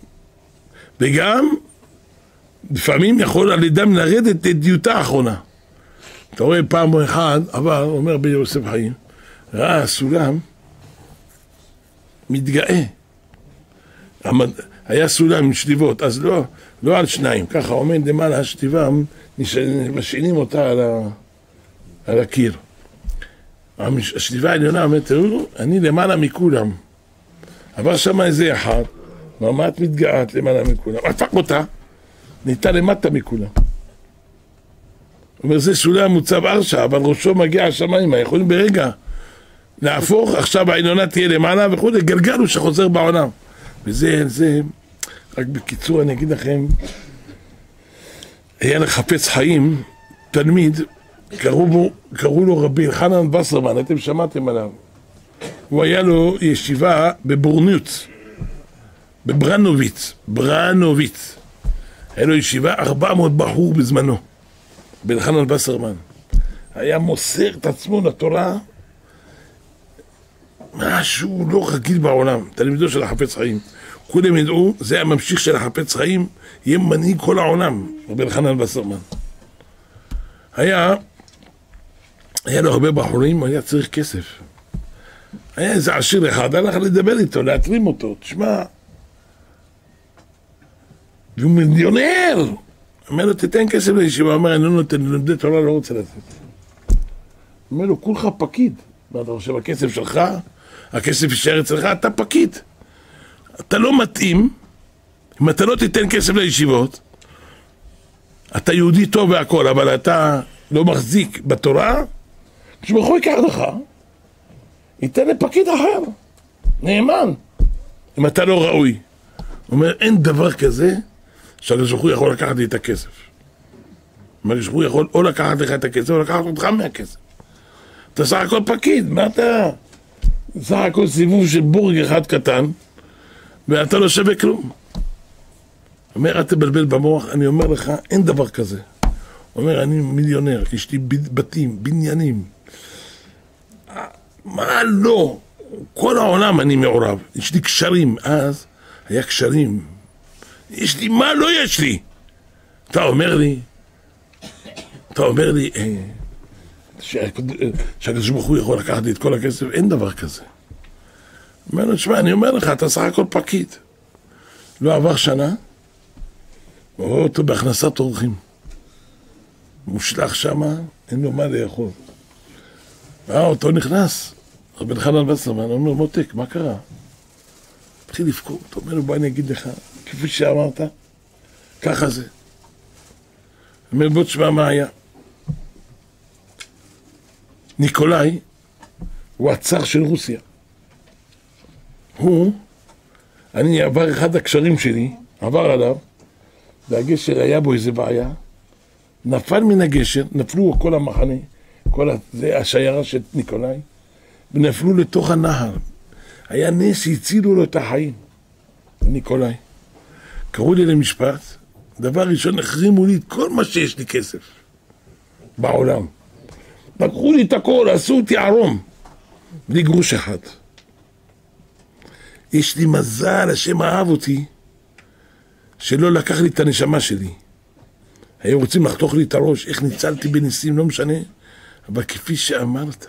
וגם, לפעמים יכול על ידם לרדת את דיוטה האחרונה. אתה רואה פעם או אחד, אבל אומר ביוסף חיים, ראה הסולם, מתגאה. היה סולם עם שליבות, אז לא על שניים, ככה עומד למעלה השליבה, משעינים אותה על הקיר. השליבה העליונה אומרת, תראו, אני למעלה מכולם. עבר שם איזה אחד, ממש מתגעת למעלה מכולם. הפך אותה, נהייתה למטה מכולם. הוא אומר, זה סולם מוצב ארצה, אבל ראשו מגיע השמיים, יכולים ברגע להפוך, עכשיו העליונה תהיה למעלה וכו', גלגל הוא שחוזר בעולם. וזה, רק בקיצור אני אגיד לכם, היה לחפץ חיים, תלמיד, קראו לו רבי אלחנן וסרמן, אתם שמעתם עליו. הוא היה לו ישיבה בבורנוץ, בברנוביץ. היה לו ישיבה 400 בחור בזמנו, באלחנן וסרמן. היה מוסר את עצמו לתורה, משהו לא רגיל בעולם, תלמידו של החפץ חיים. כולם ידעו, זה הממשיך של החפץ חיים, יהיה מנהיג כל העולם, רבי אלחנן וסרמן. היה לו הרבה בחורים, הוא היה צריך כסף. היה איזה עשיר אחד, הלך לדבר איתו, להתרים אותו, תשמע, והוא מיליונר. אומר לו, תתן כסף לישיבה, אומר, אני לא נותן, לומדי תורה לא רוצה לתת. אומר לו, כולך פקיד. מה אתה חושב, הכסף שלך, הכסף יישאר אצלך, אתה פקיד. אתה לא מתאים, אם אתה לא תיתן כסף לישיבות, אתה יהודי טוב והכל, אבל אתה לא מחזיק בתורה, כשברוך ייקח לך, ייתן לפקיד אחר, נאמן, אם אתה לא ראוי. הוא אומר, אין דבר כזה, שהקדוש יכול לקחת לי את הכסף. הקדוש יכול או לקחת לך את הכסף, או לקחת אותך מהכסף. אתה סך הכל פקיד, מה אתה? סך הכל סיבוב של בורג אחד קטן, ואתה לא שווה כלום. אומר, אל תבלבל במוח, אני אומר לך, אין דבר כזה. אומר, אני מיליונר, יש לי בתים, בניינים. מה לא? כל העולם אני מעורב. יש לי קשרים, אז היה קשרים. יש לי, מה לא יש לי? אתה אומר לי, שהקדוש ברוך הוא יכול לקחת לי את כל הכסף, אין דבר כזה. אומר לו, תשמע, אני אומר לך, אתה סך הכל פקיד. לא עבר שנה, הוא רואה אותו בהכנסת אורחים. מושלח שמה, אין לו מה לאכול. אותו נכנס, רבי חנן וסרמן, הוא אומר, מותק, מה קרה? התחיל לבכות, הוא אומר לו, בוא אני אגיד לך, כפי שאמרת, ככה זה. אומר, בוא תשמע מה היה. ניקולאי הוא הצאר של רוסיה. אני עבר אחד הקשרים שלי, עבר עליו, והגשר היה בו איזה בעיה, נפל מן הגשר, נפלו כל המחנה, זה השיירה של ניקולאי, ונפלו לתוך הנהר. היה נס שהצילו לו את החיים, ניקולאי. קראו לי למשפט, דבר ראשון, החרימו לי את כל מה שיש לי כסף בעולם. לקחו לי את הכל, עשו אותי ערום, בלי גרוש אחד. יש לי מזל, השם אהב אותי, שלא לקח לי את הנשמה שלי. היו רוצים לחתוך לי את הראש, איך ניצלתי בניסים, לא משנה, אבל כפי שאמרת,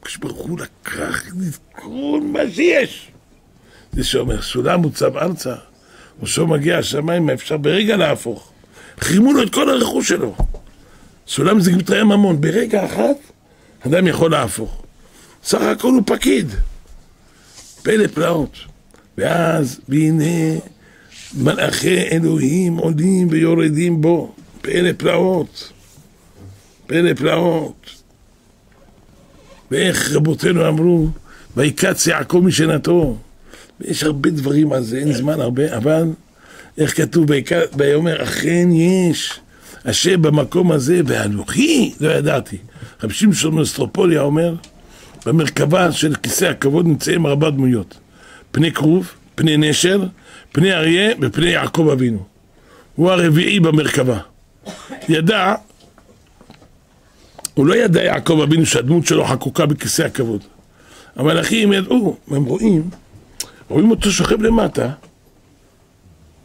כשברוך הוא לקח לי את כל מה שיש. זה שאומר, סולם מוצב ארצה, ראשו מגיע השמיים, אפשר ברגע להפוך. חימו לו את כל הרכוש שלו. סולם זה מתראה ממון, ברגע אחד, אדם יכול להפוך. סך הכל הוא פקיד. פלא פלאות. ואז, והנה, מלאכי אלוהים עולים ויורדים בו. פלא פלאות. פלא פלאות. ואיך רבותינו אמרו, ויקץ יעקב משנתו. ויש הרבה דברים על זה, אין זמן הרבה, אבל איך כתוב, ויאמר, אכן יש, אשר במקום הזה, ואנוכי, לא ידעתי. רבי שמשון מאוסטרופוליה אומר, במרכבה של כיסא הכבוד נמצאים 4 דמויות. פני כרוב, פני נשר, פני אריה ופני יעקב אבינו. הוא הרביעי במרכבה. ידע, הוא לא ידע יעקב אבינו שהדמות שלו חקוקה בכיסא הכבוד. המלאכים ידעו, הם רואים אותו שוכב למטה,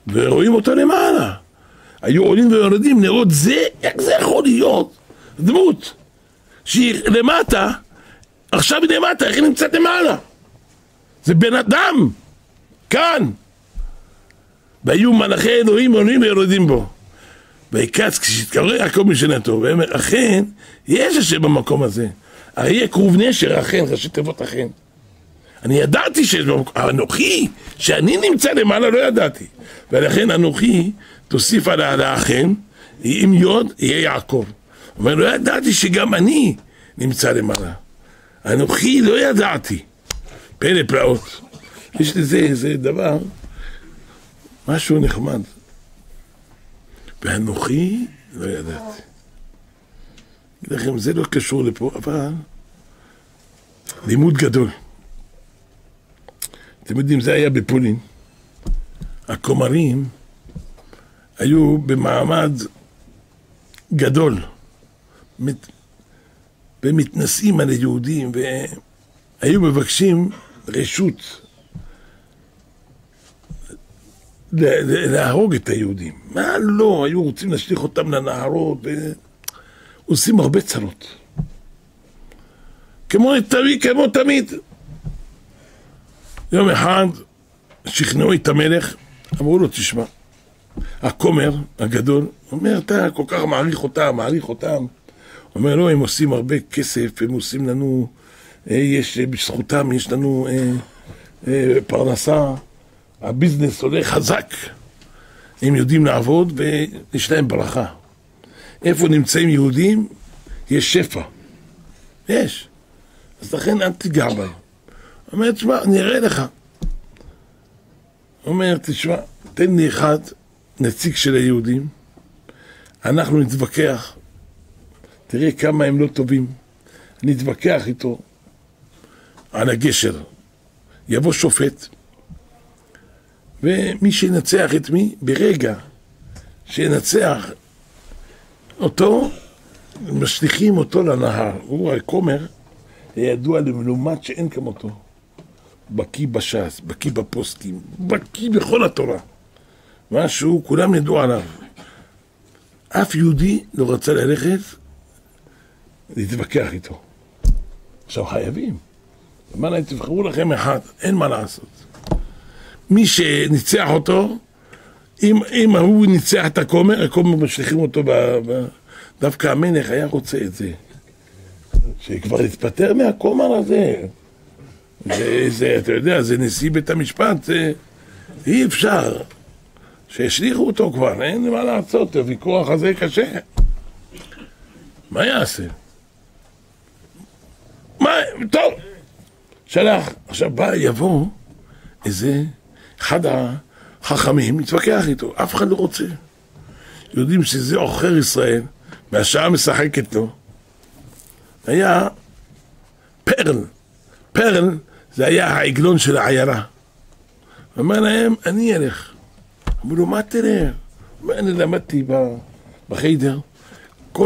ורואים אותו למעלה. היו עולים ויורדים לראות זה, איך זה יכול להיות? דמות שהיא למטה, עכשיו היא למטה, איך היא נמצאת למעלה? זה בן אדם, כאן. והיו מלאכי אלוהים עולים ויורדים בו. ויקץ כשהתקרא יעקב משנתו, ואומר, אכן, יש השם במקום הזה. אריה כרוב נשר, אכן, ראשי תיבות אכן. אני ידעתי שיש במקום, אנוכי, שאני נמצא למעלה, לא ידעתי. ולכן אנוכי, תוסיף על האכן, עם יוד, יהיה יעקב. אומר, לא ידעתי שגם אני נמצא למעלה. אנוכי לא ידעתי. פלא פלאות. יש לזה איזה דבר, משהו נחמד. ואנוכי לא ידעתי. אגיד לכם, זה לא קשור לפה, אבל לימוד גדול. אתם יודעים, זה היה בפולין. הכומרים היו במעמד גדול, ומתנשאים על היהודים, והיו מבקשים רשות להרוג את היהודים. מה לא? היו רוצים להשליך אותם לנהרות, ועושים הרבה צרות. כמו תמיד. יום אחד שכנעו את המלך, אמרו לו, תשמע, הכומר הגדול, אומר, אתה כל כך מעריך אותם. אומר, לא, הם עושים הרבה כסף, הם עושים לנו, בזכותם יש לנו פרנסה, הביזנס הולך חזק, הם יודעים לעבוד ויש להם ברכה. איפה נמצאים יהודים? יש שפע. יש. אז לכן אל תיגע בהם. אומר, תשמע, אני אראה לך. אומר, תשמע, תן לי אחד, נציג של היהודים, אנחנו נתווכח, תראה כמה הם לא טובים, נתווכח איתו על הגשר. יבוא שופט, ומי שינצח את מי, ברגע שינצח אותו, משליכים אותו לנהר. הוא הכומר, ידוע למלומד שאין כמותו. בקי בש"ס, בקי בפוסקים, בקי בכל התורה. משהו, כולם ידעו עליו. אף יהודי לא רצה ללכת להתווכח איתו. עכשיו חייבים. אמר להם, תבחרו לכם אחד, אין מה לעשות. מי שניצח אותו, אם הוא ניצח את הכומר, הכומר משליחים אותו דווקא המלך היה רוצה את זה. שכבר להתפטר מהכומר הזה. זה, אתה יודע, זה נשיא בית המשפט, אי אפשר. שהשליחו אותו כבר, אין מה לעשות, הוויכוח הזה קשה. מה יעשה? טוב, שלח. עכשיו יבוא איזה אחד החכמים, מתווכח איתו, אף אחד לא רוצה. יודעים שזה עוכר ישראל, והשעה משחקת לו. היה פרל. פרל זה היה העגלון של העיירה. אמר להם, אני אלך. אמרו לו, מה תלך? אני למדתי בחיידר,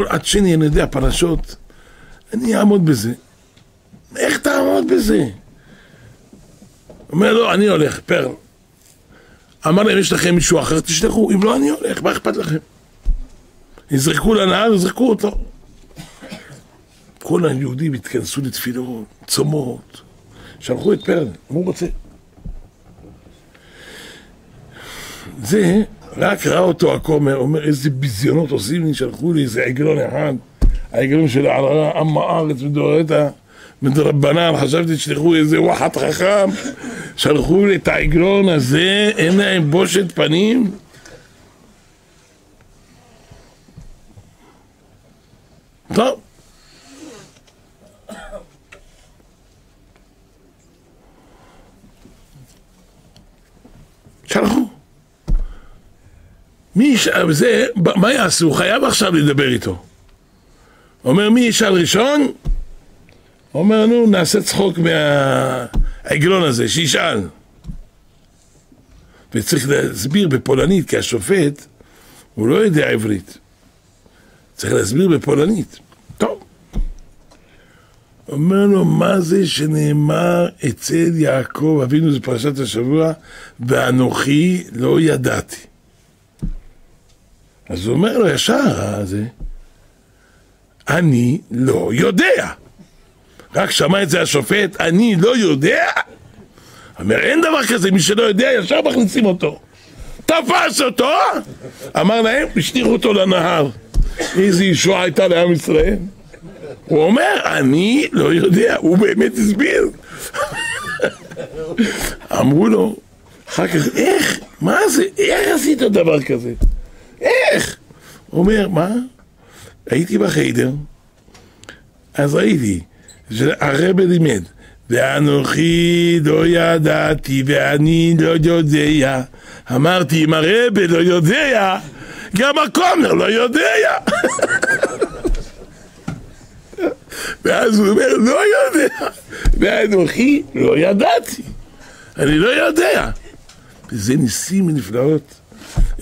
עד שני אני יודע פרשות, אני אעמוד בזה. איך תעמוד בזה? אומר לו, אני הולך, פרל. אמר להם, יש לכם מישהו אחר, תשלחו, אם לא אני הולך, מה אכפת לכם? יזרקו לנהר, יזרקו אותו. כל היהודים התכנסו לתפילות, צומות, שלחו את פרל, הוא רוצה. זה, רק ראה אותו הכומר, אומר, איזה ביזיונות עושים לי, שלחו לי איזה עגלון אחד, העגלון של העררה, עם הארץ ודורתה, מדרבנן, חשבתי ששלחו איזה ווחד חכם, שלחו לי את העגלון הזה, אין להם בושת פנים. טוב. שלחו. מי ישאל, זה, מה יעשו? הוא חייב עכשיו לדבר איתו. אומר, מי ישאל ראשון? אומר, נו, נעשה צחוק מהעגלון הזה, שישאל. וצריך להסביר בפולנית, כי השופט, הוא לא יודע עברית. צריך להסביר בפולנית. טוב. אומר לו, מה זה שנאמר אצל יעקב, אבינו זה פרשת השבוע, ואנוכי לא ידעתי. אז הוא אומר לו ישר, אני לא יודע. רק שמע את זה השופט, אני לא יודע. אומר, אין דבר כזה, מי שלא יודע, ישר מכניסים אותו. תפס אותו, אמר להם, השליכו אותו לנהר. איזו ישועה הייתה לעם ישראל. הוא אומר, אני לא יודע, הוא באמת הסביר. אמרו לו, אחר כך, איך? מה זה? איך עשית דבר כזה? איך? הוא אומר, מה? הייתי בחיידר, אז ראיתי, שהרבא לימד, ואנוכי לא ידעתי, ואני לא יודע. אמרתי, אם הרבא לא יודע, גם הכומר לא יודע. ואז הוא אומר, לא יודע, ואנוכי לא ידעתי, אני לא יודע. וזה ניסים ונפלאות,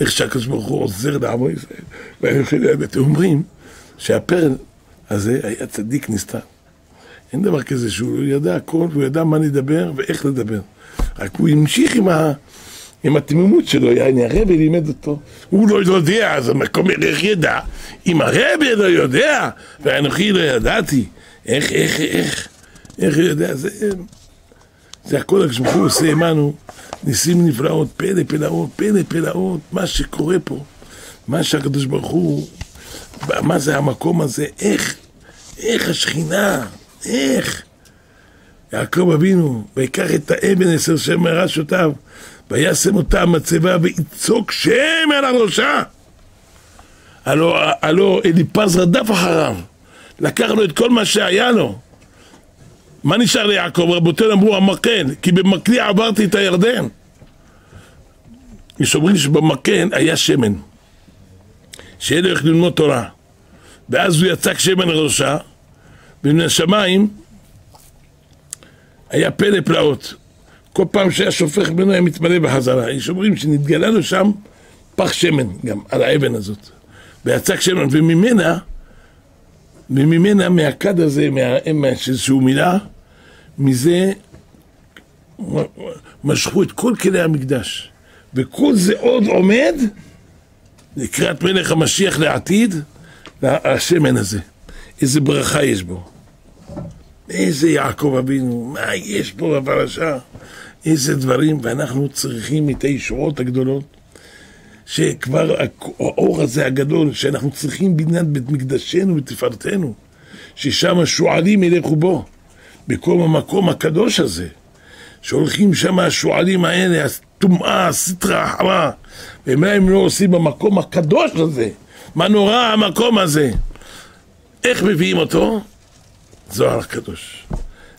איך שהקדוש ברוך הוא עוזר לעמו ישראל. ואנוכי לא ידעתי, אומרים שהפרל הזה היה צדיק נסתר. אין דבר כזה שהוא לא ידע הכל, והוא ידע מה לדבר ואיך לדבר. רק הוא המשיך עם התמימות שלו, יעני הרבי לימד אותו. הוא לא יודע, אז המקום איך ידע. אם הרבי לא יודע, ואנוכי לא ידעתי, איך יודע, זה הכל הקדוש ברוך הוא עושה עמנו, ניסים נפלאות, פלא פלאות, מה שקורה פה, מה שהקדוש ברוך הוא, מה זה המקום הזה, איך השכינה, איך יעקב אבינו, ויקח את האבן 10 שם מראשותיו, וישם אותה מצבה ויצוק שמן על ראשה. הלא אליפז רדף אחריו, לקח לו את כל מה שהיה לו. מה נשאר ליעקב? רבותינו אמרו המקן, כי במקלי עברתי את הירדן. יש אומרים שבמקן היה שמן, שיהיה לו איך ללמוד תורה, ואז הוא יצק שמן על ראשה, ומן השמיים היה פלא פלאות. כל פעם שהיה שופך ממנו היה מתמלא בחזרה. יש אומרים שנתגלה לו שם פח שמן גם על האבן הזאת, ויצק שמן, וממנה מהכד הזה, שהוא מילה, מזה משכו את כל כלי המקדש, וכל זה עוד עומד לקראת מלך המשיח לעתיד, השמן הזה. איזה ברכה יש בו. איזה יעקב אבינו, מה יש פה בפרשה, איזה דברים, ואנחנו צריכים את הישועות הגדולות, שכבר האור הזה הגדול, שאנחנו צריכים בניין בית מקדשנו ותפארתנו, ששם השועלים ילכו בו, בכל המקום הקדוש הזה, שהולכים שם השועלים האלה, הטומאה, הסטרה, החרה, ומה הם לא עושים במקום הקדוש הזה, מה נורא המקום הזה, איך מביאים אותו? זוהר הקדוש,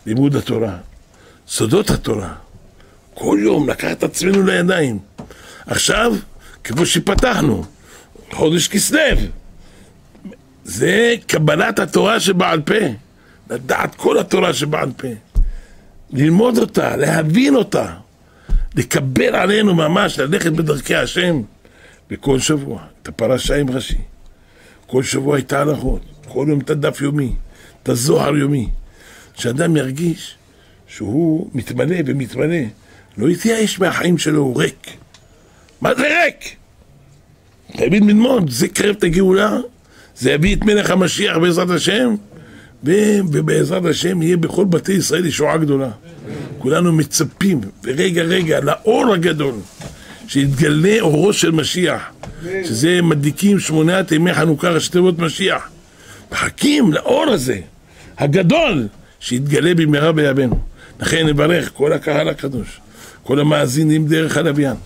לימוד התורה, סודות התורה, כל יום לקחת את עצמנו לידיים. עכשיו, כמו שפתחנו, חודש כסלו, זה קבלת התורה שבעל פה, לדעת כל התורה שבעל פה, ללמוד אותה, להבין אותה, לקבל עלינו ממש, ללכת בדרכי השם, בכל שבוע, את הפרשה עם רש"י, כל שבוע את ההלכות, כל יום את הדף יומי, את הזוהר יומי, שאדם ירגיש שהוא מתמלא ומתמלא, לא יתייאש מהחיים שלו, הוא ריק. מה זה ריק? חייבים ללמוד, זה קרב את הגאולה, זה יביא את מלך המשיח בעזרת השם, ובעזרת השם יהיה בכל בתי ישראל ישועה גדולה. כולנו מצפים ברגע לאור הגדול, שיתגלה אורו של משיח, שזה מדליקים 8 ימי חנוכה ראשי תיבות משיח. מחכים לאור הזה, הגדול, שיתגלה במהרה בימינו. לכן נברך כל הקהל הקדוש, כל המאזינים דרך הלוויין,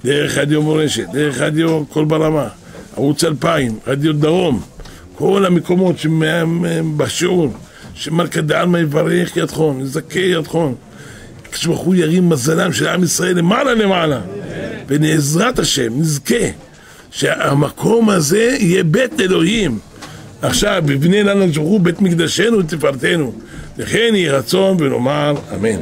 דרך רדיו מורשת, דרך רדיו קול ברמה, ערוץ 2000, רדיו דרום, כל המקומות שבשיעור, שמלכה דעלמא יברך ידכון, יזכה ידכון, כשבחו ירים מזלם של עם ישראל למעלה, ונעזרת השם נזכה שהמקום הזה יהיה בית אלוהים. עכשיו בבני לנו זכו בית מקדשנו ותפארתנו, לכן יהי רצון ונאמר אמן.